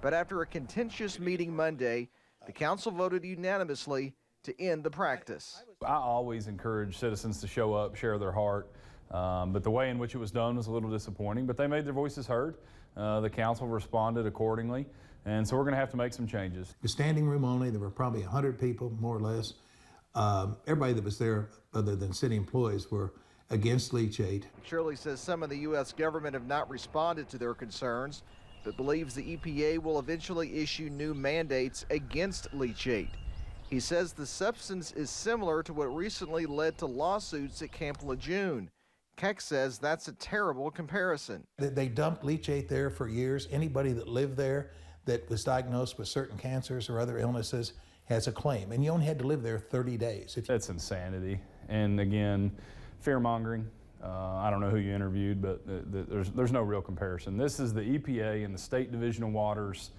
E: But after a contentious meeting Monday, the council voted unanimously to end the practice.
G: I always encourage citizens to show up, share their heart, but the way in which it was done was a little disappointing, but they made their voices heard. The council responded accordingly, and so we're going to have to make some changes.
F: The standing room only, there were probably 100 people, more or less. Everybody that was there, other than city employees, were against leachate.
E: Shirley says some in the U.S. government have not responded to their concerns, but believes the EPA will eventually issue new mandates against leachate. He says the substance is similar to what recently led to lawsuits at Camp Lejeune. Keck says that's a terrible comparison.
F: They dumped leachate there for years. Anybody that lived there that was diagnosed with certain cancers or other illnesses has a claim, and you only had to live there 30 days.
G: That's insanity. And again, fear mongering. I don't know who you interviewed, but there's no real comparison. This is the EPA and the State Division of Water's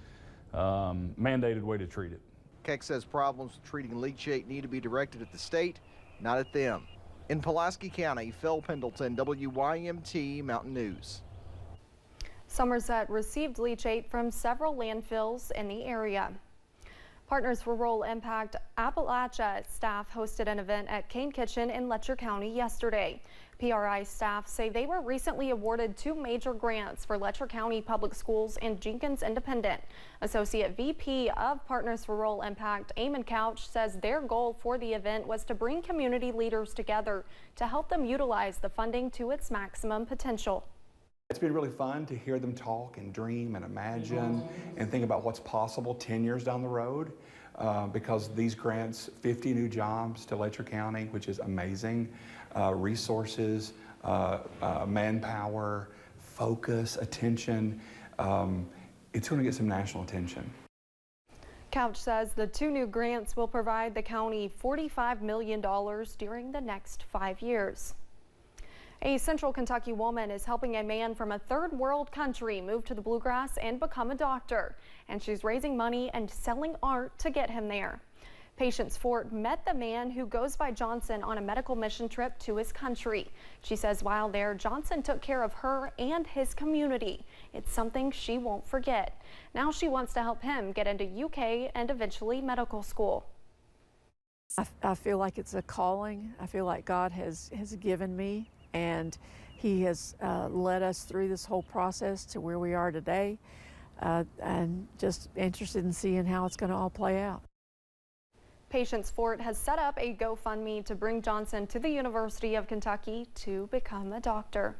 G: mandated way to treat it.
E: Keck says problems with treating leachate need to be directed at the state, not at them. In Pulaski County, Phil Pendleton, WYMT Mountain News.
A: Somerset received leachate from several landfills in the area. Partners for Rural Impact Appalachia staff hosted an event at Kane Kitchen in Letcher County yesterday. PRI staff say they were recently awarded 2 major grants for Letcher County Public Schools and Jenkins Independent. Associate VP of Partners for Rural Impact, Eamon Couch, says their goal for the event was to bring community leaders together to help them utilize the funding to its maximum potential.
H: It's been really fun to hear them talk and dream and imagine and think about what's possible 10 years down the road, because these grants, 50 new jobs to Letcher County, which is amazing, resources, manpower, focus, attention. It's going to get some national attention.
A: Couch says the 2 new grants will provide the county $45 million during the next 5 years. A Central Kentucky woman is helping a man from a third world country move to the Bluegrass and become a doctor. And she's raising money and selling art to get him there. Patience Fort met the man who goes by Johnson on a medical mission trip to his country. She says while there, Johnson took care of her and his community. It's something she won't forget. Now she wants to help him get into UK and eventually medical school.
I: I feel like it's a calling. I feel like God has given me, and He has led us through this whole process to where we are today, and just interested in seeing how it's going to all play out.
A: Patience Fort has set up a GoFundMe to bring Johnson to the University of Kentucky to become a doctor.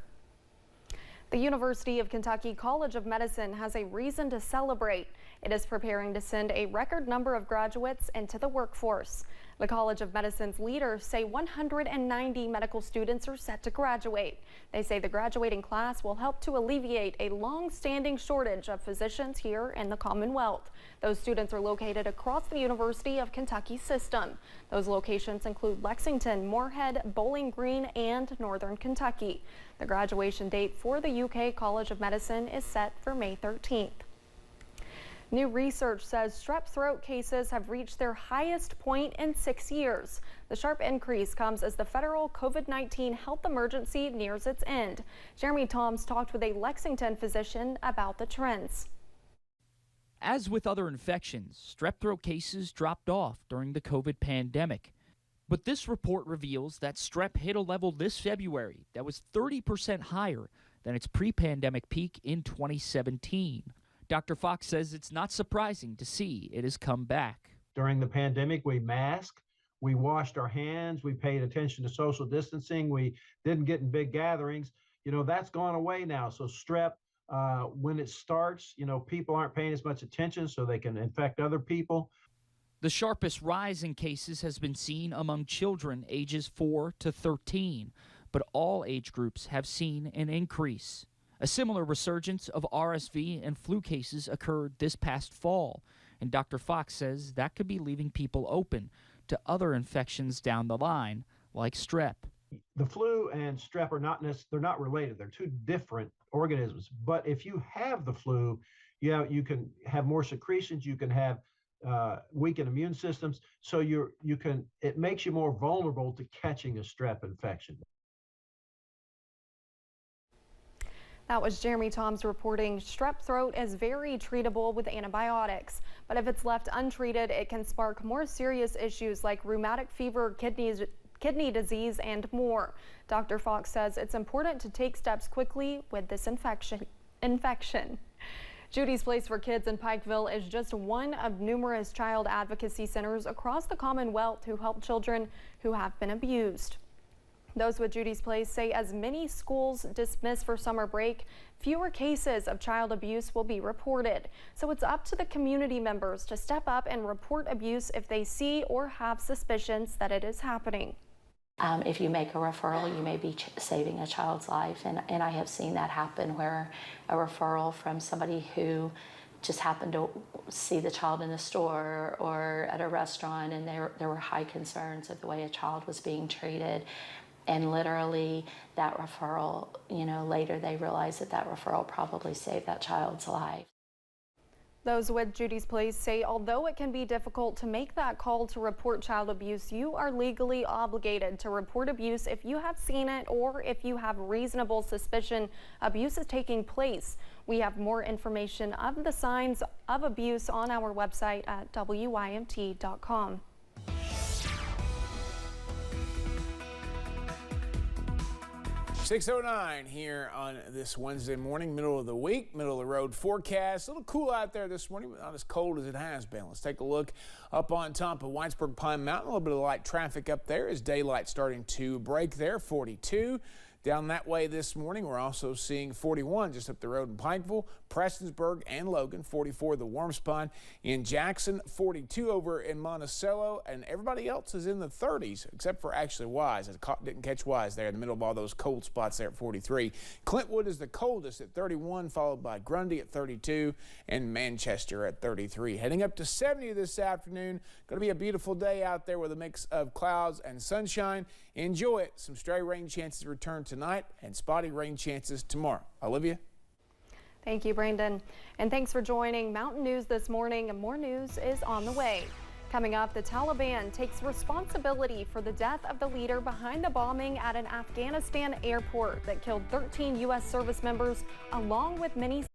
A: The University of Kentucky College of Medicine has a reason to celebrate. It is preparing to send a record number of graduates into the workforce. The College of Medicine's leaders say 190 medical students are set to graduate. They say the graduating class will help to alleviate a long-standing shortage of physicians here in the Commonwealth. Those students are located across the University of Kentucky system. Those locations include Lexington, Moorhead, Bowling Green, and Northern Kentucky. The graduation date for the UK College of Medicine is set for May 13th. New research says strep throat cases have reached their highest point in 6 years. The sharp increase comes as the federal COVID-19 health emergency nears its end. Jeremy Toms talked with a Lexington physician about the trends.
J: As with other infections, strep throat cases dropped off during the COVID pandemic. But this report reveals that strep hit a level this February that was 30% higher than its pre-pandemic peak in 2017. Dr. Fox says it's not surprising to see it has come back.
F: During the pandemic, we masked, we washed our hands, we paid attention to social distancing, we didn't get in big gatherings. You know, that's gone away now. So strep, when it starts, you know, people aren't paying as much attention, so they can infect other people.
J: The sharpest rise in cases has been seen among children ages 4 to 13, but all age groups have seen an increase. A similar resurgence of RSV and flu cases occurred this past fall, and Dr. Fox says that could be leaving people open to other infections down the line, like strep.
F: The flu and strep are they're not related. They're 2 different organisms. But if you have the flu, you can have more secretions, you can have weakened immune systems, so it makes you more vulnerable to catching a strep infection.
A: That was Jeremy Toms reporting. Strep throat is very treatable with antibiotics, but if it's left untreated, it can spark more serious issues like rheumatic fever, kidney disease, and more. Dr. Fox says it's important to take steps quickly with this infection. Judy's Place for Kids in Pikeville is just one of numerous child advocacy centers across the Commonwealth who help children who have been abused. Those with Judy's Place say as many schools dismiss for summer break, fewer cases of child abuse will be reported. So it's up to the community members to step up and report abuse if they see or have suspicions that it is happening.
L: If you make a referral, you may be saving a child's life, and I have seen that happen where a referral from somebody who just happened to see the child in the store or at a restaurant, and there were high concerns of the way a child was being treated. And literally that referral, later they realized that referral probably saved that child's life.
A: Those with Judy's Place say although it can be difficult to make that call to report child abuse, you are legally obligated to report abuse if you have seen it or if you have reasonable suspicion abuse is taking place. We have more information of the signs of abuse on our website at WYMT.com.
C: 6:09 here on this Wednesday morning, middle of the week, middle of the road forecast. A little cool out there this morning, but not as cold as it has been. Let's take a look up on top of Whitesburg Pine Mountain. A little bit of light traffic up there as daylight starting to break there, 42. Down that way this morning, we're also seeing 41 just up the road in Pikeville, Prestonsburg, and Logan. 44 the warm spot in Jackson, 42 over in Monticello, and everybody else is in the 30s except for actually Wise. I didn't catch Wise there in the middle of all those cold spots there at 43. Clintwood is the coldest at 31, followed by Grundy at 32 and Manchester at 33. Heading up to 70 this afternoon. Going to be a beautiful day out there with a mix of clouds and sunshine. Enjoy it. Some stray rain chances return tonight and spotty rain chances tomorrow. Olivia?
A: Thank you, Brandon. And thanks for joining Mountain News this morning. And more news is on the way. Coming up, the Taliban takes responsibility for the death of the leader behind the bombing at an Afghanistan airport that killed 13 U.S. service members, along with many.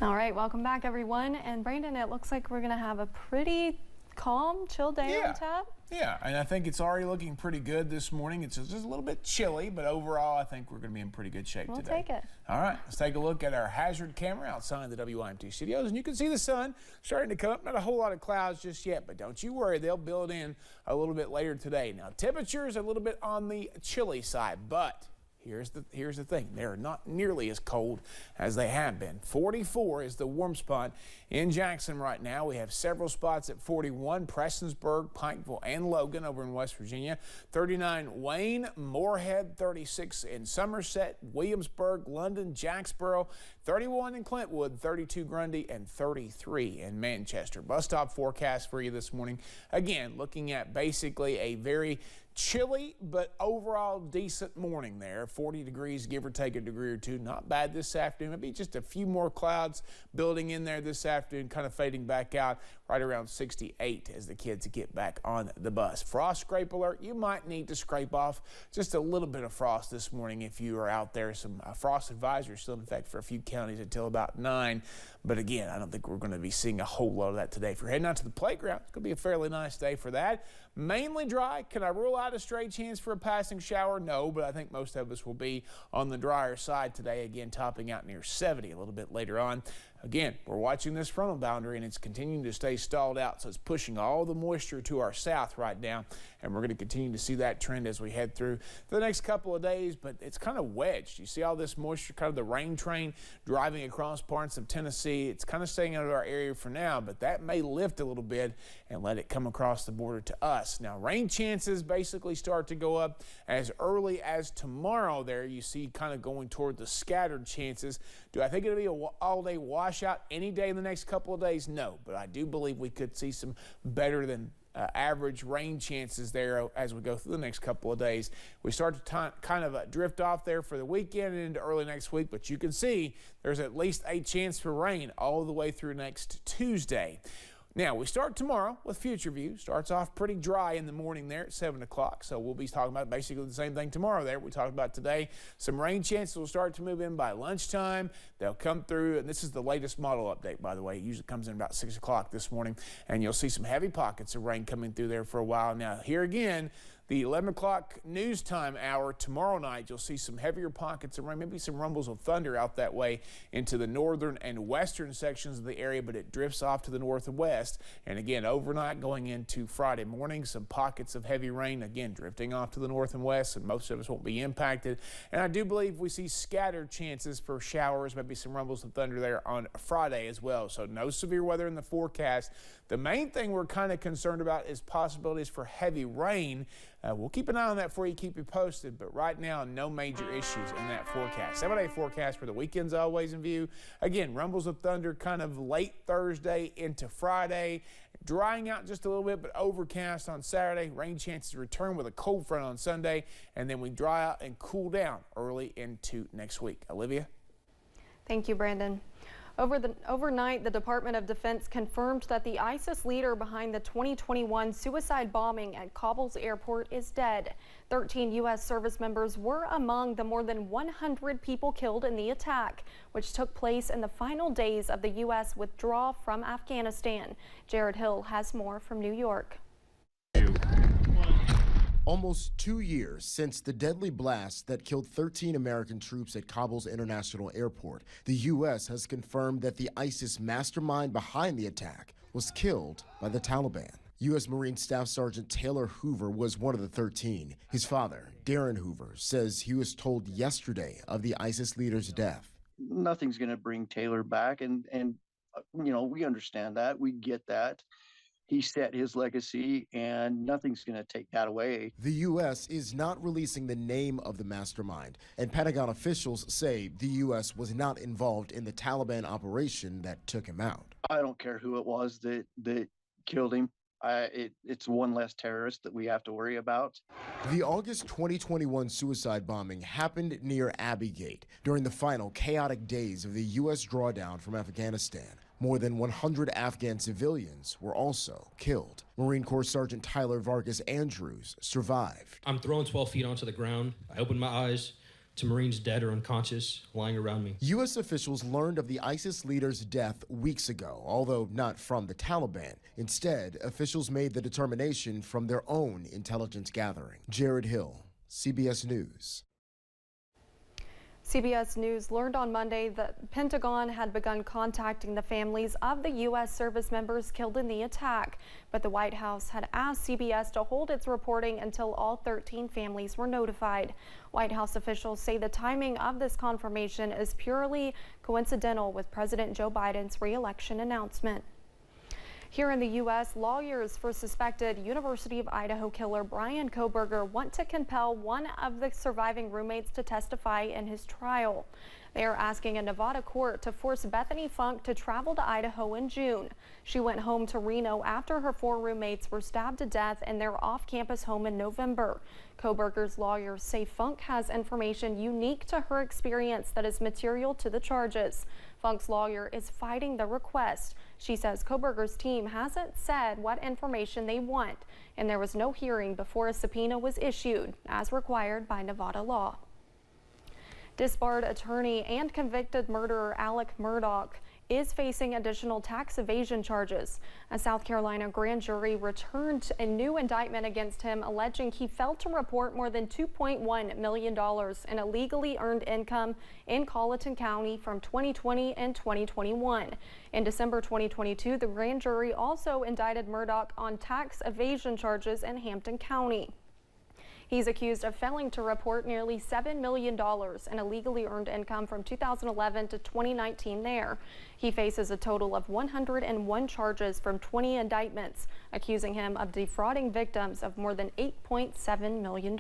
A: All right, welcome back, everyone. And Brandon, it looks like we're going to have a pretty calm, chill day on tap.
C: Yeah, and I think it's already looking pretty good this morning. It's just a little bit chilly, but overall, I think we're going to be in pretty good shape today.
A: We'll take it.
C: All right, let's take a look at our hazard camera outside the WYMT studios, and you can see the sun starting to come up. Not a whole lot of clouds just yet, but don't you worry, they'll build in a little bit later today. Now, temperatures a little bit on the chilly side, but here's the thing. They're not nearly as cold as they have been. 44 is the warm spot in Jackson right now. We have several spots at 41, Prestonsburg, Pikeville, and Logan over in West Virginia. 39 Wayne, Moorhead, 36 in Somerset, Williamsburg, London, Jacksboro, 31 in Clintwood, 32 Grundy, and 33 in Manchester. Bus stop forecast for you this morning. Again, looking at basically a very chilly but overall decent morning there. 40 degrees, give or take a degree or two. Not bad this afternoon. Maybe just a few more clouds building in there this afternoon, kind of fading back out right around 68 as the kids get back on the bus. Frost scrape alert. You might need to scrape off just a little bit of frost this morning if you are out there. Some frost advisory still in effect for a few counties until about 9. But again, I don't think we're going to be seeing a whole lot of that today. If you're heading out to the playground, it's going to be a fairly nice day for that. Mainly dry. Can I rule out a stray chance for a passing shower? No, but I think most of us will be on the drier side today. Again, topping out near 70 a little bit later on. Again, we're watching this frontal boundary, and it's continuing to stay stalled out, so it's pushing all the moisture to our south right now, and we're going to continue to see that trend as we head through the next couple of days, but it's kind of wedged. You see all this moisture, kind of the rain train driving across parts of Tennessee. It's kind of staying out of our area for now, but that may lift a little bit and let it come across the border to us. Now, rain chances basically start to go up as early as tomorrow there. You see kind of going toward the scattered chances. Do I think it'll be an all-day washout any day in the next couple of days? No, but I do believe we could see some better than average rain chances there as we go through the next couple of days. We start to kind of drift off there for the weekend and into early next week, but you can see there's at least a chance for rain all the way through next Tuesday. Now, we start tomorrow with Future View. Starts off pretty dry in the morning there at 7 o'clock, so we'll be talking about basically the same thing tomorrow there. We talked about today. Some rain chances will start to move in by lunchtime. They'll come through, and this is the latest model update, by the way. It usually comes in about 6 o'clock this morning, and you'll see some heavy pockets of rain coming through there for a while. Now, here again, the 11 o'clock news time hour tomorrow night, you'll see some heavier pockets of rain, maybe some rumbles of thunder out that way into the northern and western sections of the area, but it drifts off to the north and west. And again, overnight going into Friday morning, some pockets of heavy rain, again, drifting off to the north and west, and most of us won't be impacted. And I do believe we see scattered chances for showers, maybe some rumbles of thunder there on Friday as well. So no severe weather in the forecast. The main thing we're kind of concerned about is possibilities for heavy rain We'll keep an eye on that for you, keep you posted, but right now, no major issues in that forecast. 7-day forecast for the weekend's always in view. Again, rumbles of thunder kind of late Thursday into Friday. Drying out just a little bit, but overcast on Saturday. Rain chances return with a cold front on Sunday, and then we dry out and cool down early into next week. Olivia?
A: Thank you, Brandon. Overnight, the Department of Defense confirmed that the ISIS leader behind the 2021 suicide bombing at Kabul's airport is dead. 13 U.S. service members were among the more than 100 people killed in the attack, which took place in the final days of the U.S. withdrawal from Afghanistan. Jared Hill has more from New York.
K: Almost 2 years since the deadly blast that killed 13 American troops at Kabul's international airport, the U.S. has confirmed that the ISIS mastermind behind the attack was killed by the Taliban. U.S. Marine Staff Sergeant Taylor Hoover was one of the 13. His father, Darren Hoover, says he was told yesterday of the ISIS leader's death.
M: Nothing's going to bring Taylor back, and you know, we understand that. We get that. He set his legacy, and nothing's going to take that away.
K: The U.S. is not releasing the name of the mastermind, and Pentagon officials say the U.S. was not involved in the Taliban operation that took him out.
M: I don't care who it was that killed him. It's one less terrorist that we have to worry about.
K: The August 2021 suicide bombing happened near Abbey Gate during the final chaotic days of the U.S. drawdown from Afghanistan. More than 100 Afghan civilians were also killed. Marine Corps Sergeant Tyler Vargas Andrews survived.
N: I'm thrown 12 feet onto the ground. I open my eyes to Marines dead or unconscious lying around me.
K: U.S. officials learned of the ISIS leader's death weeks ago, although not from the Taliban. Instead, officials made the determination from their own intelligence gathering. Jared Hill, CBS News.
A: CBS News learned on Monday that Pentagon had begun contacting the families of the U.S. service members killed in the attack, but the White House had asked CBS to hold its reporting until all 13 families were notified. White House officials say the timing of this confirmation is purely coincidental with President Joe Biden's re-election announcement. Here in the U.S., lawyers for suspected University of Idaho killer Bryan Kohberger want to compel one of the surviving roommates to testify in his trial. They are asking a Nevada court to force Bethany Funk to travel to Idaho in June. She went home to Reno after her 4 roommates were stabbed to death in their off-campus home in November. Kohberger's lawyers say Funk has information unique to her experience that is material to the charges. Funk's lawyer is fighting the request. She says Kohberger's team hasn't said what information they want, and there was no hearing before a subpoena was issued, as required by Nevada law. Disbarred attorney and convicted murderer Alec Murdaugh is facing additional tax evasion charges. A South Carolina grand jury returned a new indictment against him, alleging he failed to report more than $2.1 million in illegally earned income in Colleton County from 2020 and 2021. In December 2022, the grand jury also indicted Murdaugh on tax evasion charges in Hampton County. He's accused of failing to report nearly $7 million in illegally earned income from 2011 to 2019 there. He faces a total of 101 charges from 20 indictments, accusing him of defrauding victims of more than $8.7 million.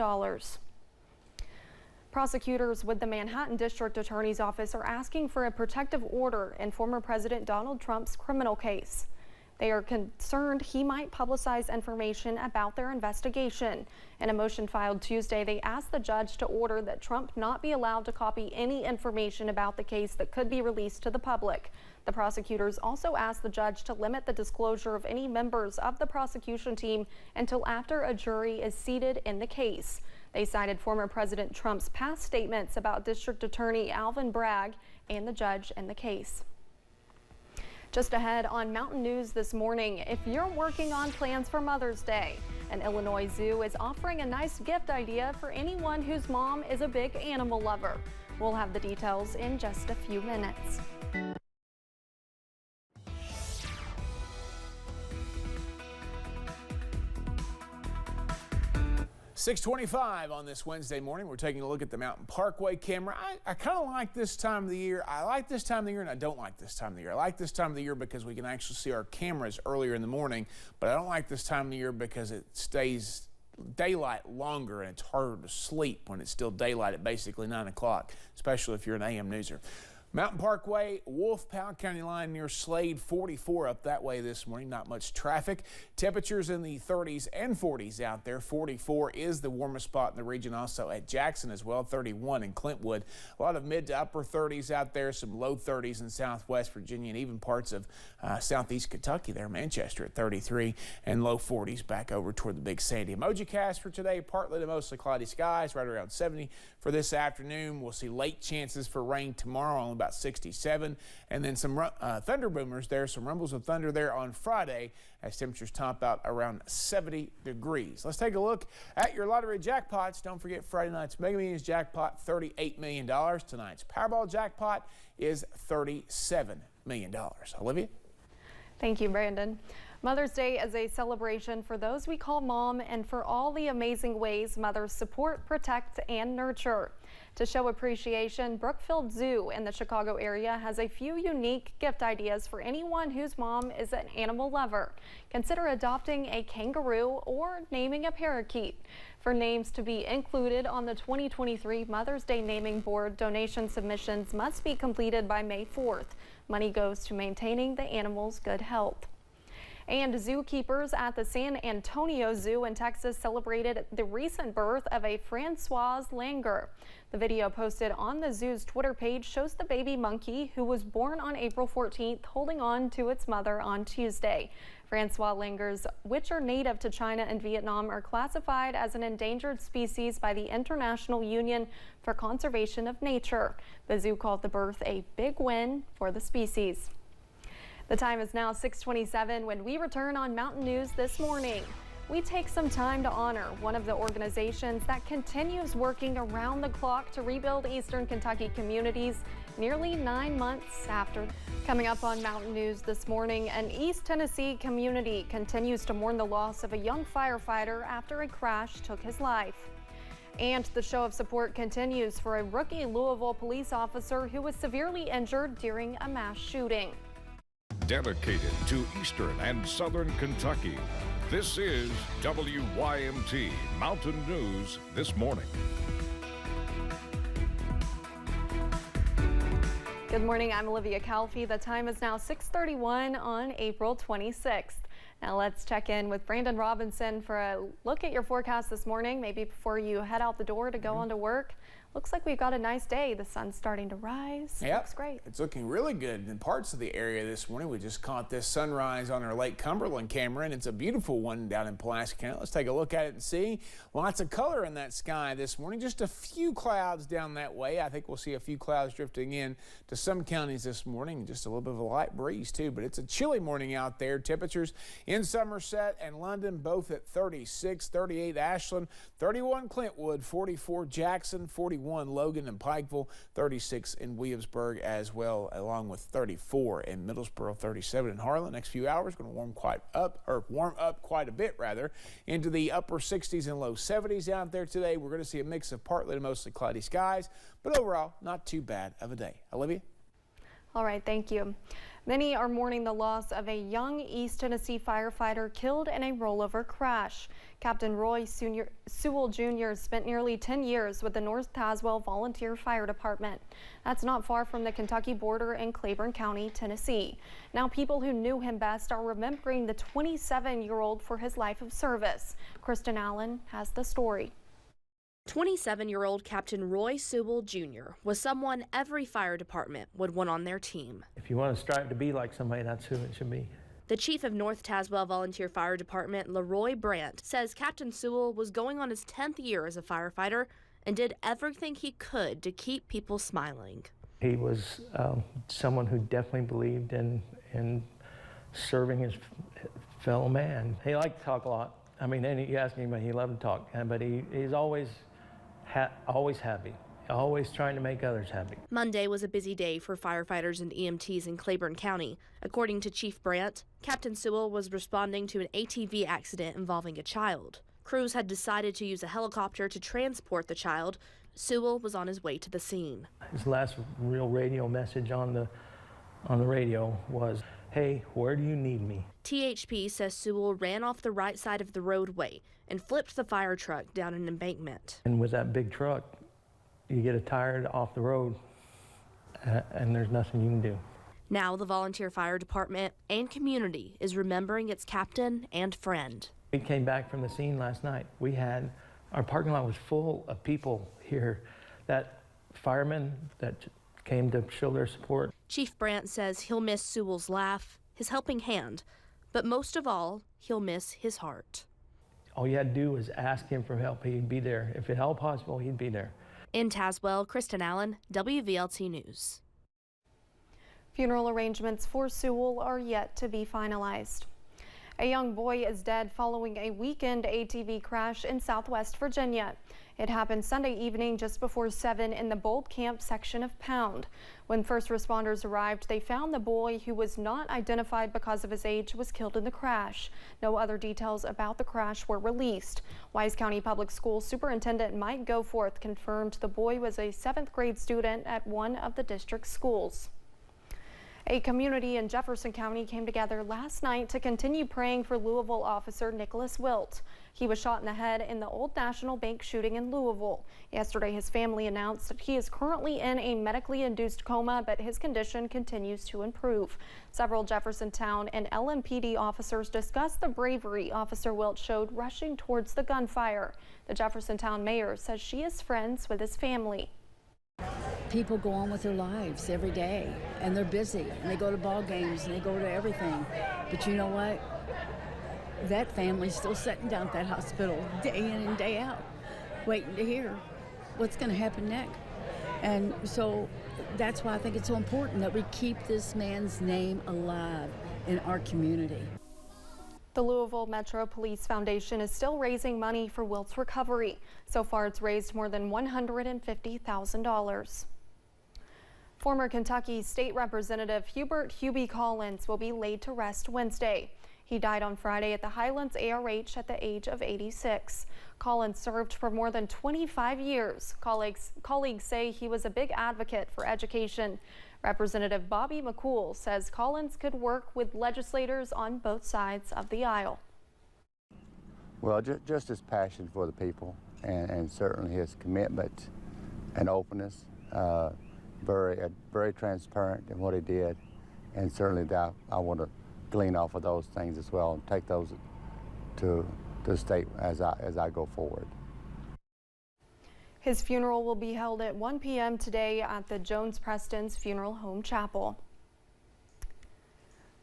A: Prosecutors with the Manhattan District Attorney's Office are asking for a protective order in former President Donald Trump's criminal case. They are concerned he might publicize information about their investigation. In a motion filed Tuesday, they asked the judge to order that Trump not be allowed to copy any information about the case that could be released to the public. The prosecutors also asked the judge to limit the disclosure of any members of the prosecution team until after a jury is seated in the case. They cited former President Trump's past statements about District Attorney Alvin Bragg and the judge in the case. Just ahead on Mountain News this morning, if you're working on plans for Mother's Day, an Illinois zoo is offering a nice gift idea for anyone whose mom is a big animal lover. We'll have the details in just a few minutes.
C: 6:25 on this Wednesday morning. We're taking a look at the Mountain Parkway camera. I kind of like this time of the year. I like this time of the year, and I don't like this time of the year. I like this time of the year because we can actually see our cameras earlier in the morning, but I don't like this time of the year because it stays daylight longer, and it's harder to sleep when it's still daylight at basically 9 o'clock, especially if you're an AM newser. Mountain Parkway, Wolf, Powell County line near Slade, 44 up that way this morning. Not much traffic. Temperatures in the 30s and 40s out there. 44 is the warmest spot in the region. Also at Jackson as well, 31 in Clintwood. A lot of mid to upper 30s out there. Some low 30s in Southwest Virginia and even parts of Southeast Kentucky there. Manchester at 33 and low 40s back over toward the Big Sandy. Emoji cast for today, partly to mostly cloudy skies, right around 70 for this afternoon. We'll see late chances for rain tomorrow on about 67, and then some thunder boomers there, some rumbles of thunder there on Friday as temperatures top out around 70 degrees. Let's take a look at your lottery jackpots. Don't forget Friday night's Mega Millions jackpot, $38 million. Tonight's Powerball jackpot is $37 million. Olivia?
A: Thank you, Brandon. Mother's Day is a celebration for those we call mom and for all the amazing ways mothers support, protect, and nurture. To show appreciation, Brookfield Zoo in the Chicago area has a few unique gift ideas for anyone whose mom is an animal lover. Consider adopting a kangaroo or naming a parakeet. For names to be included on the 2023 Mother's Day Naming Board, donation submissions must be completed by May 4th. Money goes to maintaining the animal's good health. And zookeepers at the San Antonio Zoo in Texas celebrated the recent birth of a Francoise langur. The video posted on the zoo's Twitter page shows the baby monkey, who was born on April 14th, holding on to its mother on Tuesday. Francoise langurs, which are native to China and Vietnam, are classified as an endangered species by the International Union for Conservation of Nature. The zoo called the birth a big win for the species. The time is now 6:27 when we return on Mountain News This Morning. We take some time to honor one of the organizations that continues working around the clock to rebuild Eastern Kentucky communities nearly 9 months after. Coming up on Mountain News This Morning, an East Tennessee community continues to mourn the loss of a young firefighter after a crash took his life. And the show of support continues for a rookie Louisville police officer who was severely injured during a mass shooting.
B: Dedicated to Eastern and Southern Kentucky, this is WYMT Mountain News This Morning.
A: Good morning, I'm Olivia Calfee. The time is now 6:31 on April 26th. Now let's check in with Brandon Robinson for a look at your forecast this morning, maybe before you head out the door to go on to work. Looks like we've got a nice day. The sun's starting to rise.
C: Yep.
A: Looks great.
C: It's looking really good in parts of the area this morning. We just caught this sunrise on our Lake Cumberland camera, and it's a beautiful one down in Pulaski County. Let's take a look at it and see. Lots of color in that sky this morning. Just a few clouds down that way. I think we'll see a few clouds drifting in to some counties this morning. Just a little bit of a light breeze too, but it's a chilly morning out there. Temperatures in Somerset and London both at 36, 38 Ashland, 31 Clintwood, 44 Jackson, 41 Logan and Pikeville, 36 in Williamsburg as well, along with 34 in Middlesboro, 37 in Harlan. Next few hours going to warm up quite a bit rather, into the upper 60s and low 70s out there today. We're going to see a mix of partly to mostly cloudy skies, but overall not too bad of a day. Olivia?
A: All right, thank you. Many are mourning the loss of a young East Tennessee firefighter killed in a rollover crash. Captain Roy Sewell Jr. spent nearly 10 years with the North Tazewell Volunteer Fire Department. That's not far from the Kentucky border in Claiborne County, Tennessee. Now people who knew him best are remembering the 27-year-old for his life of service. Kristen Allen has the story.
O: 27-year-old Captain Roy Sewell Jr. was someone every fire department would want on their team.
P: If you want to strive to be like somebody, that's who it should be.
O: The chief of North Tazewell Volunteer Fire Department, Leroy Brandt, says Captain Sewell was going on his 10th year as a firefighter and did everything he could to keep people smiling.
P: He was someone who definitely believed in serving his fellow man. He liked to talk a lot. I mean, you ask anybody, he loved to talk, but he's always happy, always trying to make others happy.
O: Monday was a busy day for firefighters and EMTs in Claiborne County. According to Chief Brandt, Captain Sewell was responding to an ATV accident involving a child. Crews had decided to use a helicopter to transport the child. Sewell was on his way to the scene.
P: His last real radio message on the radio was, hey, where do you need me?
O: THP says Sewell ran off the right side of the roadway and flipped the fire truck down an embankment.
P: And with that big truck, you get a tire off the road, and there's nothing you can do.
O: Now the volunteer fire department and community is remembering its captain and friend.
P: We came back from the scene last night. Our parking lot was full of people here, that firemen that came to show their support.
O: Chief Brandt says he'll miss Sewell's laugh, his helping hand, but most of all, he'll miss his heart.
P: All you had to do was ask him for help. He'd be there. If at all possible, he'd be there.
O: In Tazewell, Kristen Allen, WVLT News.
A: Funeral arrangements for Sewell are yet to be finalized. A young boy is dead following a weekend ATV crash in Southwest Virginia. It happened Sunday evening just before 7 in the Bold Camp section of Pound. When first responders arrived, they found the boy, who was not identified because of his age, was killed in the crash. No other details about the crash were released. Wise County Public Schools Superintendent Mike Goforth confirmed the boy was a 7th grade student at one of the district's schools. A community in Jefferson County came together last night to continue praying for Louisville officer Nicholas Wilt. He was shot in the head in the Old National Bank shooting in Louisville. Yesterday, his family announced that he is currently in a medically induced coma, but his condition continues to improve. Several Jeffersontown and LMPD officers discussed the bravery Officer Wilt showed rushing towards the gunfire. The Jeffersontown mayor says she is friends with his family.
Q: People go on with their lives every day, and they're busy, and they go to ball games, and they go to everything. But you know what? That family's still sitting down at that hospital day in and day out, waiting to hear what's going to happen next. And so that's why I think it's so important that we keep this man's name alive in our community.
A: The Louisville Metro Police Foundation is still raising money for Wilt's recovery. So far, it's raised more than $150,000. Former Kentucky State Representative Hubert Hubie Collins will be laid to rest Wednesday. He died on Friday at the Highlands ARH at the age of 86. Collins served for more than 25 years. Colleagues say he was a big advocate for education. Representative Bobby McCool says Collins could work with legislators on both sides of the aisle.
R: Well, just his passion for the people and certainly his commitment and openness, very transparent in what he did, and certainly that I want to glean off of those things as well and take those to the state as I go forward.
A: His funeral will be held at 1 p.m. today at the Jones-Preston's Funeral Home Chapel.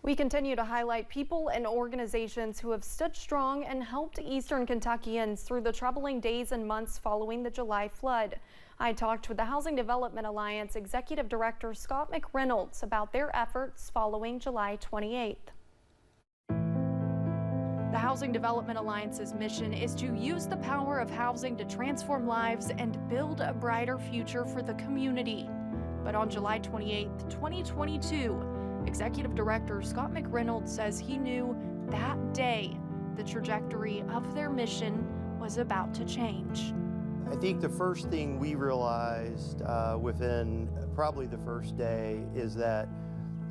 A: We continue to highlight people and organizations who have stood strong and helped Eastern Kentuckians through the troubling days and months following the July flood. I talked with the Housing Development Alliance Executive Director Scott McReynolds about their efforts following July 28th. The Housing Development Alliance's mission is to use the power of housing to transform lives and build a brighter future for the community. But on July 28, 2022, Executive Director Scott McReynolds says he knew that day the trajectory of their mission was about to change.
S: I think the first thing we realized within probably the first day is that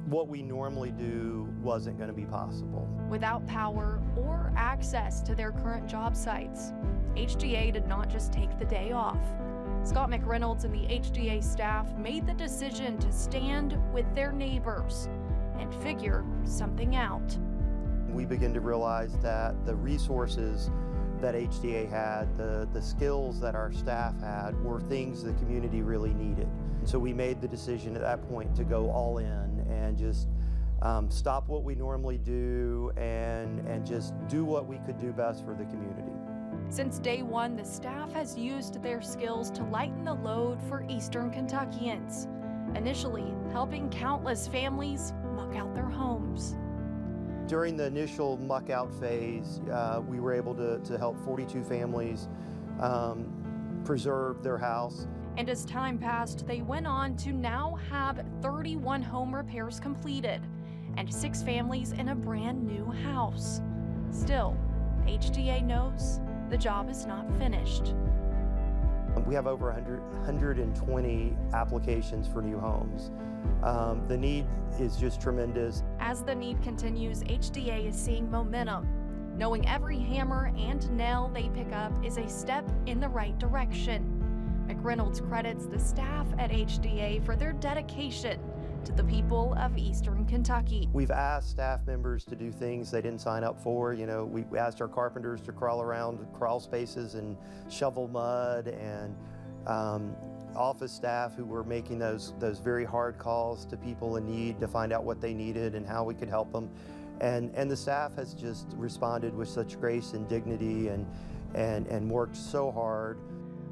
S: what we normally do wasn't going to be possible.
A: Without power or access to their current job sites, HDA did not just take the day off. Scott McReynolds and the HDA staff made the decision to stand with their neighbors and figure something out.
S: We began to realize that the resources that HDA had, the skills that our staff had, were things the community really needed. So we made the decision at that point to go all in and just stop what we normally do and just do what we could do best for the community.
A: Since day one, the staff has used their skills to lighten the load for Eastern Kentuckians, initially helping countless families muck out their homes.
S: During the initial muck out phase, we were able to help 42 families preserve their house.
A: And as time passed, they went on to now have 31 home repairs completed and 6 families in a brand new house. Still, HDA knows the job is not finished.
S: We have over 120 applications for new homes. The need is just tremendous.
A: As the need continues, HDA is seeing momentum. Knowing every hammer and nail they pick up is a step in the right direction. McReynolds credits the staff at HDA for their dedication to the people of Eastern Kentucky.
S: We've asked staff members to do things they didn't sign up for. You know, we asked our carpenters to crawl around crawl spaces and shovel mud, and office staff who were making those very hard calls to people in need to find out what they needed and how we could help them. And the staff has just responded with such grace and dignity and worked so hard.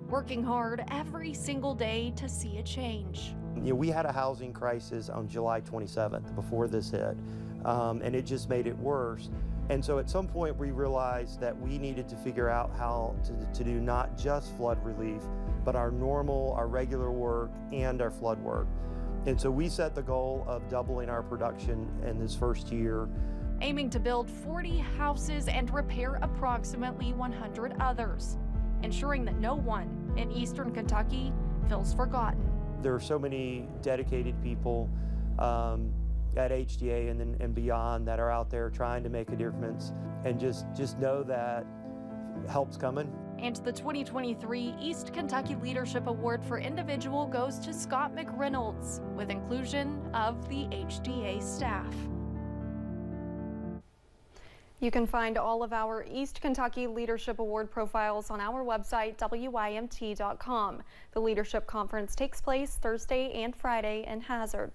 A: Working hard every single day to see a change.
S: You know, we had a housing crisis on July 27th before this hit, and it just made it worse. And so at some point we realized that we needed to figure out how to do not just flood relief, but our regular work and our flood work. And so we set the goal of doubling our production in this first year.
A: Aiming to build 40 houses and repair approximately 100 others, ensuring that no one in Eastern Kentucky feels forgotten.
S: There are so many dedicated people at HDA and beyond that are out there trying to make a difference, and just know that help's coming.
A: And the 2023 East Kentucky Leadership Award for Individual goes to Scott McReynolds, with inclusion of the HDA staff. You can find all of our East Kentucky Leadership Award profiles on our website, WYMT.com. The Leadership Conference takes place Thursday and Friday in Hazard.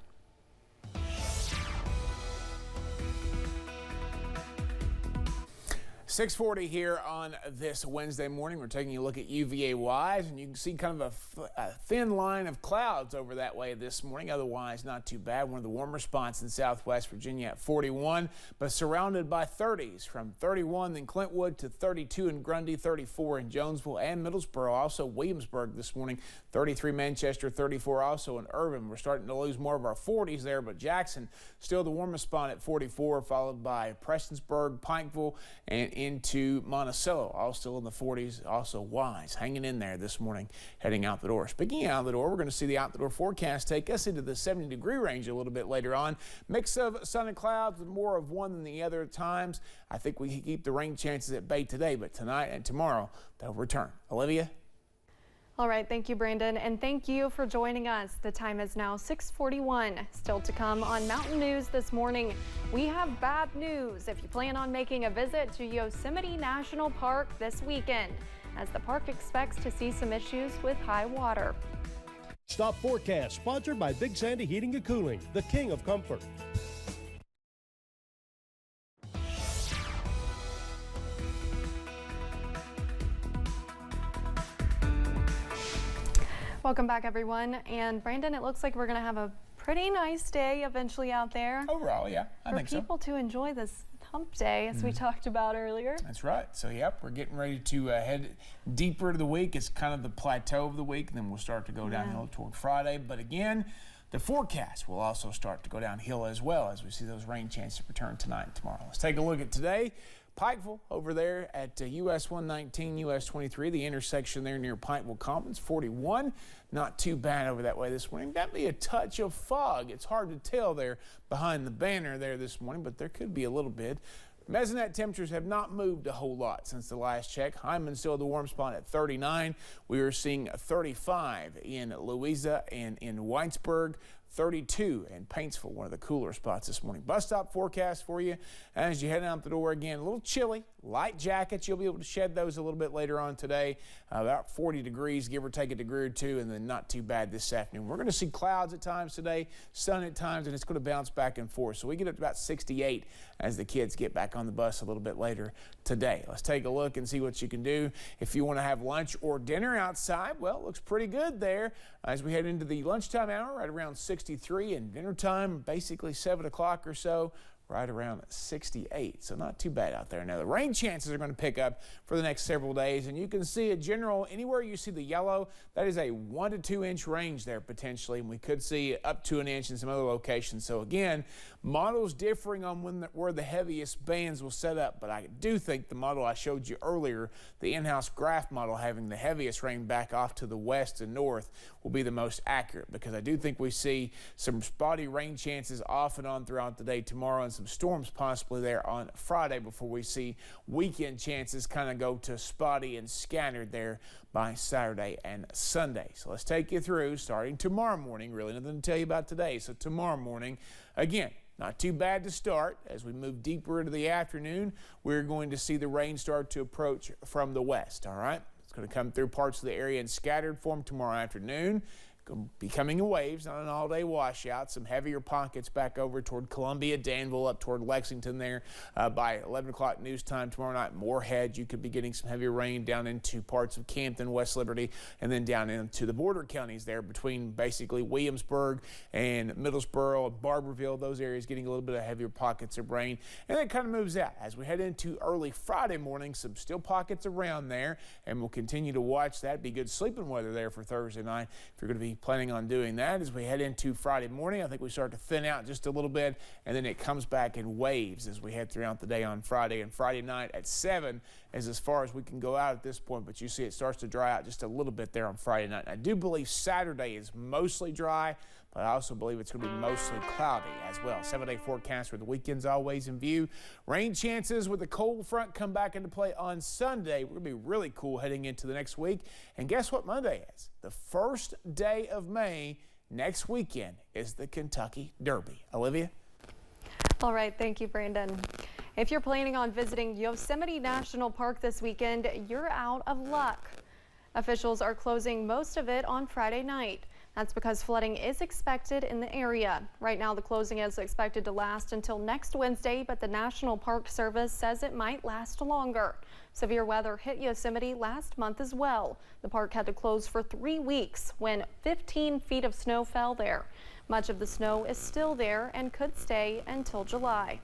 C: .640 here on this Wednesday morning. We're taking a look at UVA-wise, and you can see kind of a thin line of clouds over that way this morning. Otherwise, not too bad. One of the warmer spots in Southwest Virginia at 41, but surrounded by 30s. From 31 in Clintwood to 32 in Grundy, 34 in Jonesville and Middlesboro. Also Williamsburg this morning, 33 Manchester, 34 also in Irvin. We're starting to lose more of our 40s there, but Jackson still the warmest spot at 44, followed by Prestonsburg, Pikeville, and into Monticello, all still in the 40s. Also Wise hanging in there this morning, heading out the door. Speaking of out the door, we're going to see the out the door forecast take us into the 70-degree range a little bit later on. Mix of sun and clouds with more of one than the other at times. I think we can keep the rain chances at bay today, but tonight and tomorrow they'll return. Olivia?
A: All right, thank you, Brandon, and thank you for joining us. The time is now 6:41. Still to come on Mountain News this morning, we have bad news if you plan on making a visit to Yosemite National Park this weekend, as the park expects to see some issues with high water.
D: Stop forecast, sponsored by Big Sandy Heating and Cooling, the king of comfort.
A: Welcome back, everyone. And Brandon, it looks like we're going to have a pretty nice day eventually out there.
C: Overall, yeah, I think so.
A: For people to enjoy this hump day, as we talked about earlier.
C: That's right. So, yep, we're getting ready to head deeper into the week. It's kind of the plateau of the week, and then we'll start to go downhill toward Friday. But again, the forecast will also start to go downhill as well as we see those rain chances return tonight and tomorrow. Let's take a look at today. Pikeville over there at US 119, US 23, the intersection there near Pikeville Commons, 41. Not too bad over that way this morning. That'd be a touch of fog. It's hard to tell there behind the banner there this morning, but there could be a little bit. Mesonet temperatures have not moved a whole lot since the last check. Hyman still the warm spot at 39. We are seeing 35 in Louisa and in Whitesburg. 32 in Paintsville, one of the cooler spots this morning. Bus stop forecast for you as you head out the door again. A little chilly, light jackets. You'll be able to shed those a little bit later on today. About 40 degrees, give or take a degree or two, and then not too bad this afternoon. We're going to see clouds at times today, sun at times, and it's going to bounce back and forth. So we get up to about 68 as the kids get back on the bus a little bit later today. Let's take a look and see what you can do. If you want to have lunch or dinner outside, well, it looks pretty good there as we head into the lunchtime hour right around 63, and dinner time basically 7 o'clock or so. right around 68, so not too bad out there. Now the rain chances are going to pick up for the next several days, and you can see a general, anywhere you see the yellow, that is a 1 to 2 inch range there potentially, and we could see up to an inch in some other locations. So again, models differing on where the heaviest bands will set up, but I do think the model I showed you earlier, the in-house graph model having the heaviest rain back off to the west and north, will be the most accurate, because I do think we see some spotty rain chances off and on throughout the day tomorrow, and some storms possibly there on Friday before we see weekend chances kind of go to spotty and scattered there by Saturday and Sunday. So let's take you through starting tomorrow morning. Really nothing to tell you about today. So tomorrow morning, again, not too bad to start. As we move deeper into the afternoon, we're going to see the rain start to approach from the west. All right, it's going to come through parts of the area in scattered form tomorrow afternoon. Becoming in waves, not an all-day washout. Some heavier pockets back over toward Columbia, Danville, up toward Lexington there by 11 o'clock news time tomorrow night. Moorhead, you could be getting some heavier rain down into parts of Campton, West Liberty, and then down into the border counties there between basically Williamsburg and Middlesboro and Barberville. Those areas getting a little bit of heavier pockets of rain. And then it kind of moves out as we head into early Friday morning. Some still pockets around there, and we'll continue to watch that. Be good sleeping weather there for Thursday night if you're going to be planning on doing that. As we head into Friday morning, I think we start to thin out just a little bit, and then it comes back in waves as we head throughout the day on Friday. And Friday night at 7 is as far as we can go out at this point, but you see it starts to dry out just a little bit there on Friday night. And I do believe Saturday is mostly dry, but I also believe it's going to be mostly cloudy as well. 7-day forecast for the weekend's always in view. Rain chances with the cold front come back into play on Sunday. We're going to be really cool heading into the next week. And guess what Monday is? The first day of May next weekend is the Kentucky Derby. Olivia?
A: All right, thank you, Brandon. If you're planning on visiting Yosemite National Park this weekend, you're out of luck. Officials are closing most of it on Friday night. That's because flooding is expected in the area. Right now, the closing is expected to last until next Wednesday, but the National Park Service says it might last longer. Severe weather hit Yosemite last month as well. The park had to close for 3 weeks when 15 feet of snow fell there. Much of the snow is still there and could stay until July.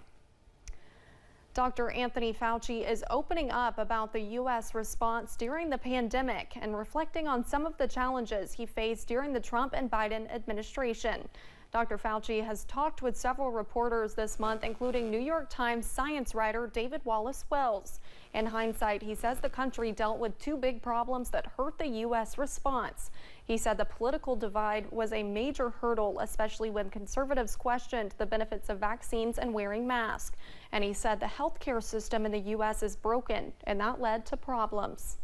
A: Dr. Anthony Fauci is opening up about the U.S. response during the pandemic and reflecting on some of the challenges he faced during the Trump and Biden administration. Dr. Fauci has talked with several reporters this month, including New York Times science writer David Wallace Wells. In hindsight, he says the country dealt with 2 big problems that hurt the U.S. response. He said the political divide was a major hurdle, especially when conservatives questioned the benefits of vaccines and wearing masks. And he said the healthcare system in the U.S. is broken, and that led to problems.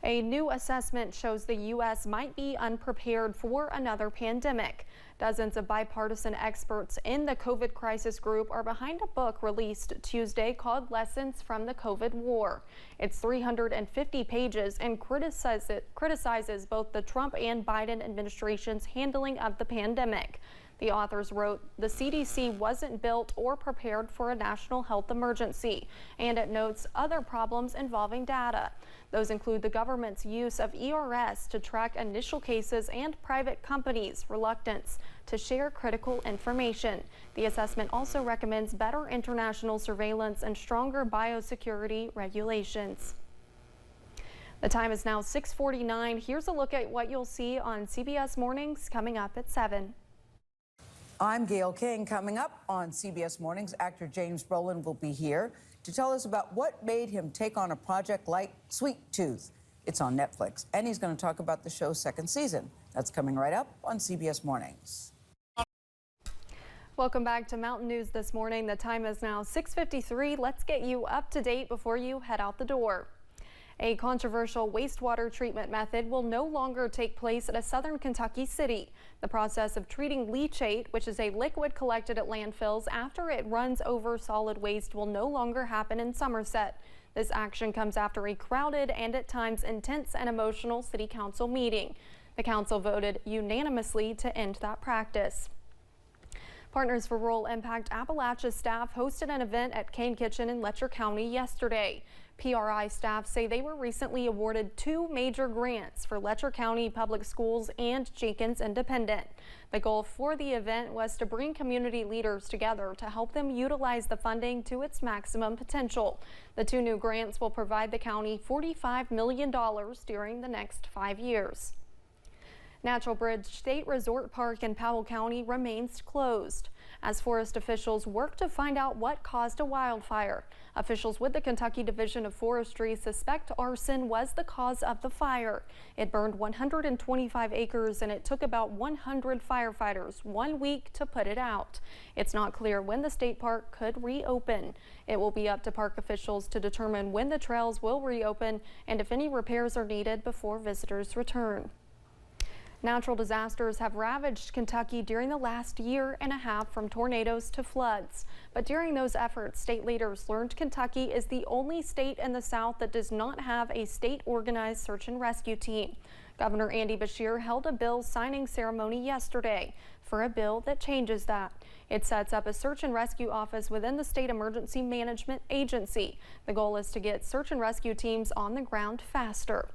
A: A new assessment shows the U.S. might be unprepared for another pandemic. Dozens of bipartisan experts in the COVID crisis group are behind a book released Tuesday called Lessons from the COVID War. It's 350 pages and criticizes both the Trump and Biden administration's handling of the pandemic. The authors wrote, the CDC wasn't built or prepared for a national health emergency, and it notes other problems involving data. Those include the government's use of ERS to track initial cases and private companies' reluctance to share critical information. The assessment also recommends better international surveillance and stronger biosecurity regulations. The time is now 6:49. Here's a look at what you'll see on CBS Mornings coming up at 7.
T: I'm Gail King. Coming up on CBS Mornings, actor James Brolin will be here to tell us about what made him take on a project like Sweet Tooth. It's on Netflix, and he's going to talk about the show's 2nd season. That's coming right up on CBS Mornings.
A: Welcome back to Mountain News this morning. The time is now 6:53. Let's get you up to date before you head out the door. A controversial wastewater treatment method will no longer take place at a southern Kentucky city. The process of treating leachate, which is a liquid collected at landfills after it runs over solid waste, will no longer happen in Somerset. This action comes after a crowded and at times intense and emotional city council meeting. The council voted unanimously to end that practice. Partners for Rural Impact Appalachia staff hosted an event at Kane Kitchen in Letcher County yesterday. PRI staff say they were recently awarded 2 major grants for Letcher County Public Schools and Jenkins Independent. The goal for the event was to bring community leaders together to help them utilize the funding to its maximum potential. The 2 new grants will provide the county $45 million during the next 5 years. Natural Bridge State Resort Park in Powell County remains closed as forest officials work to find out what caused a wildfire. Officials with the Kentucky Division of Forestry suspect arson was the cause of the fire. It burned 125 acres and it took about 100 firefighters 1 week to put it out. It's not clear when the state park could reopen. It will be up to park officials to determine when the trails will reopen and if any repairs are needed before visitors return. Natural disasters have ravaged Kentucky during the last year and a half, from tornadoes to floods. But during those efforts, state leaders learned Kentucky is the only state in the South that does not have a state-organized search and rescue team. Governor Andy Beshear held a bill signing ceremony yesterday for a bill that changes that. It sets up a search and rescue office within the State Emergency Management Agency. The goal is to get search and rescue teams on the ground faster.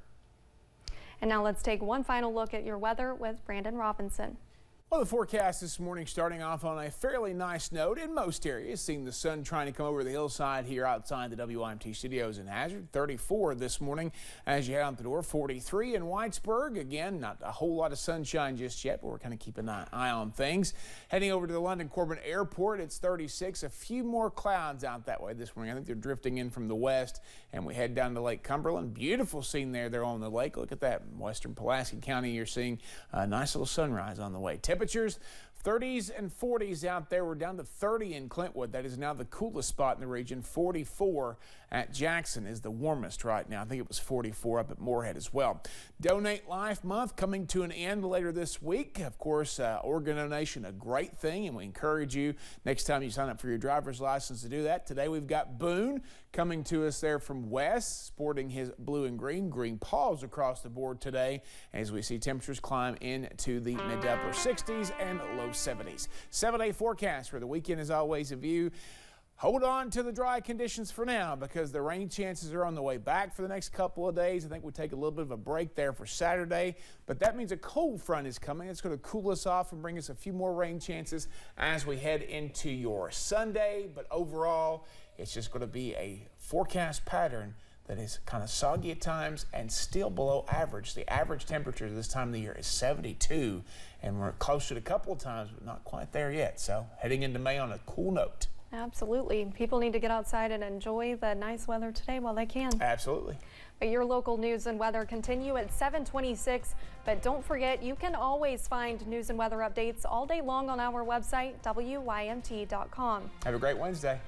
A: And now let's take one final look at your weather with Brandon Robinson.
C: Well, the forecast this morning starting off on a fairly nice note in most areas, seeing the sun trying to come over the hillside here outside the WYMT studios in Hazard. 34 this morning as you head out the door. 43 in Whitesburg. Again, not a whole lot of sunshine just yet, but we're kind of keeping an eye on things. Heading over to the London Corbin Airport, it's 36. A few more clouds out that way this morning. I think they're drifting in from the west, and we head down to Lake Cumberland. Beautiful scene there on the lake. Look at that. In western Pulaski County, you're seeing a nice little sunrise on the way. Temperatures 30s and 40s out there. We're down to 30 in Clintwood. That is now the coolest spot in the region. 44 at Jackson is the warmest right now. I think it was 44 up at Moorhead as well. Donate Life Month coming to an end later this week. Of course, organ donation, a great thing, and we encourage you next time you sign up for your driver's license to do that. Today we've got Boone coming to us there from West, sporting his blue and green paws across the board today as we see temperatures climb into the mid to upper 60s and low 70s. 7-day forecast for the weekend is always a view. Hold on to the dry conditions for now because the rain chances are on the way back for the next couple of days. I think we'll take a little bit of a break there for Saturday, but that means a cold front is coming. It's going to cool us off and bring us a few more rain chances as we head into your Sunday. But overall, it's just going to be a forecast pattern that is kind of soggy at times and still below average. The average temperature this time of the year is 72, and we're close to it a couple of times, but not quite there yet. So heading into May on a cool note.
A: Absolutely. People need to get outside and enjoy the nice weather today while they can.
C: Absolutely.
A: But your local news and weather continue at 7:26. But don't forget, you can always find news and weather updates all day long on our website, WYMT.com.
C: Have a great Wednesday.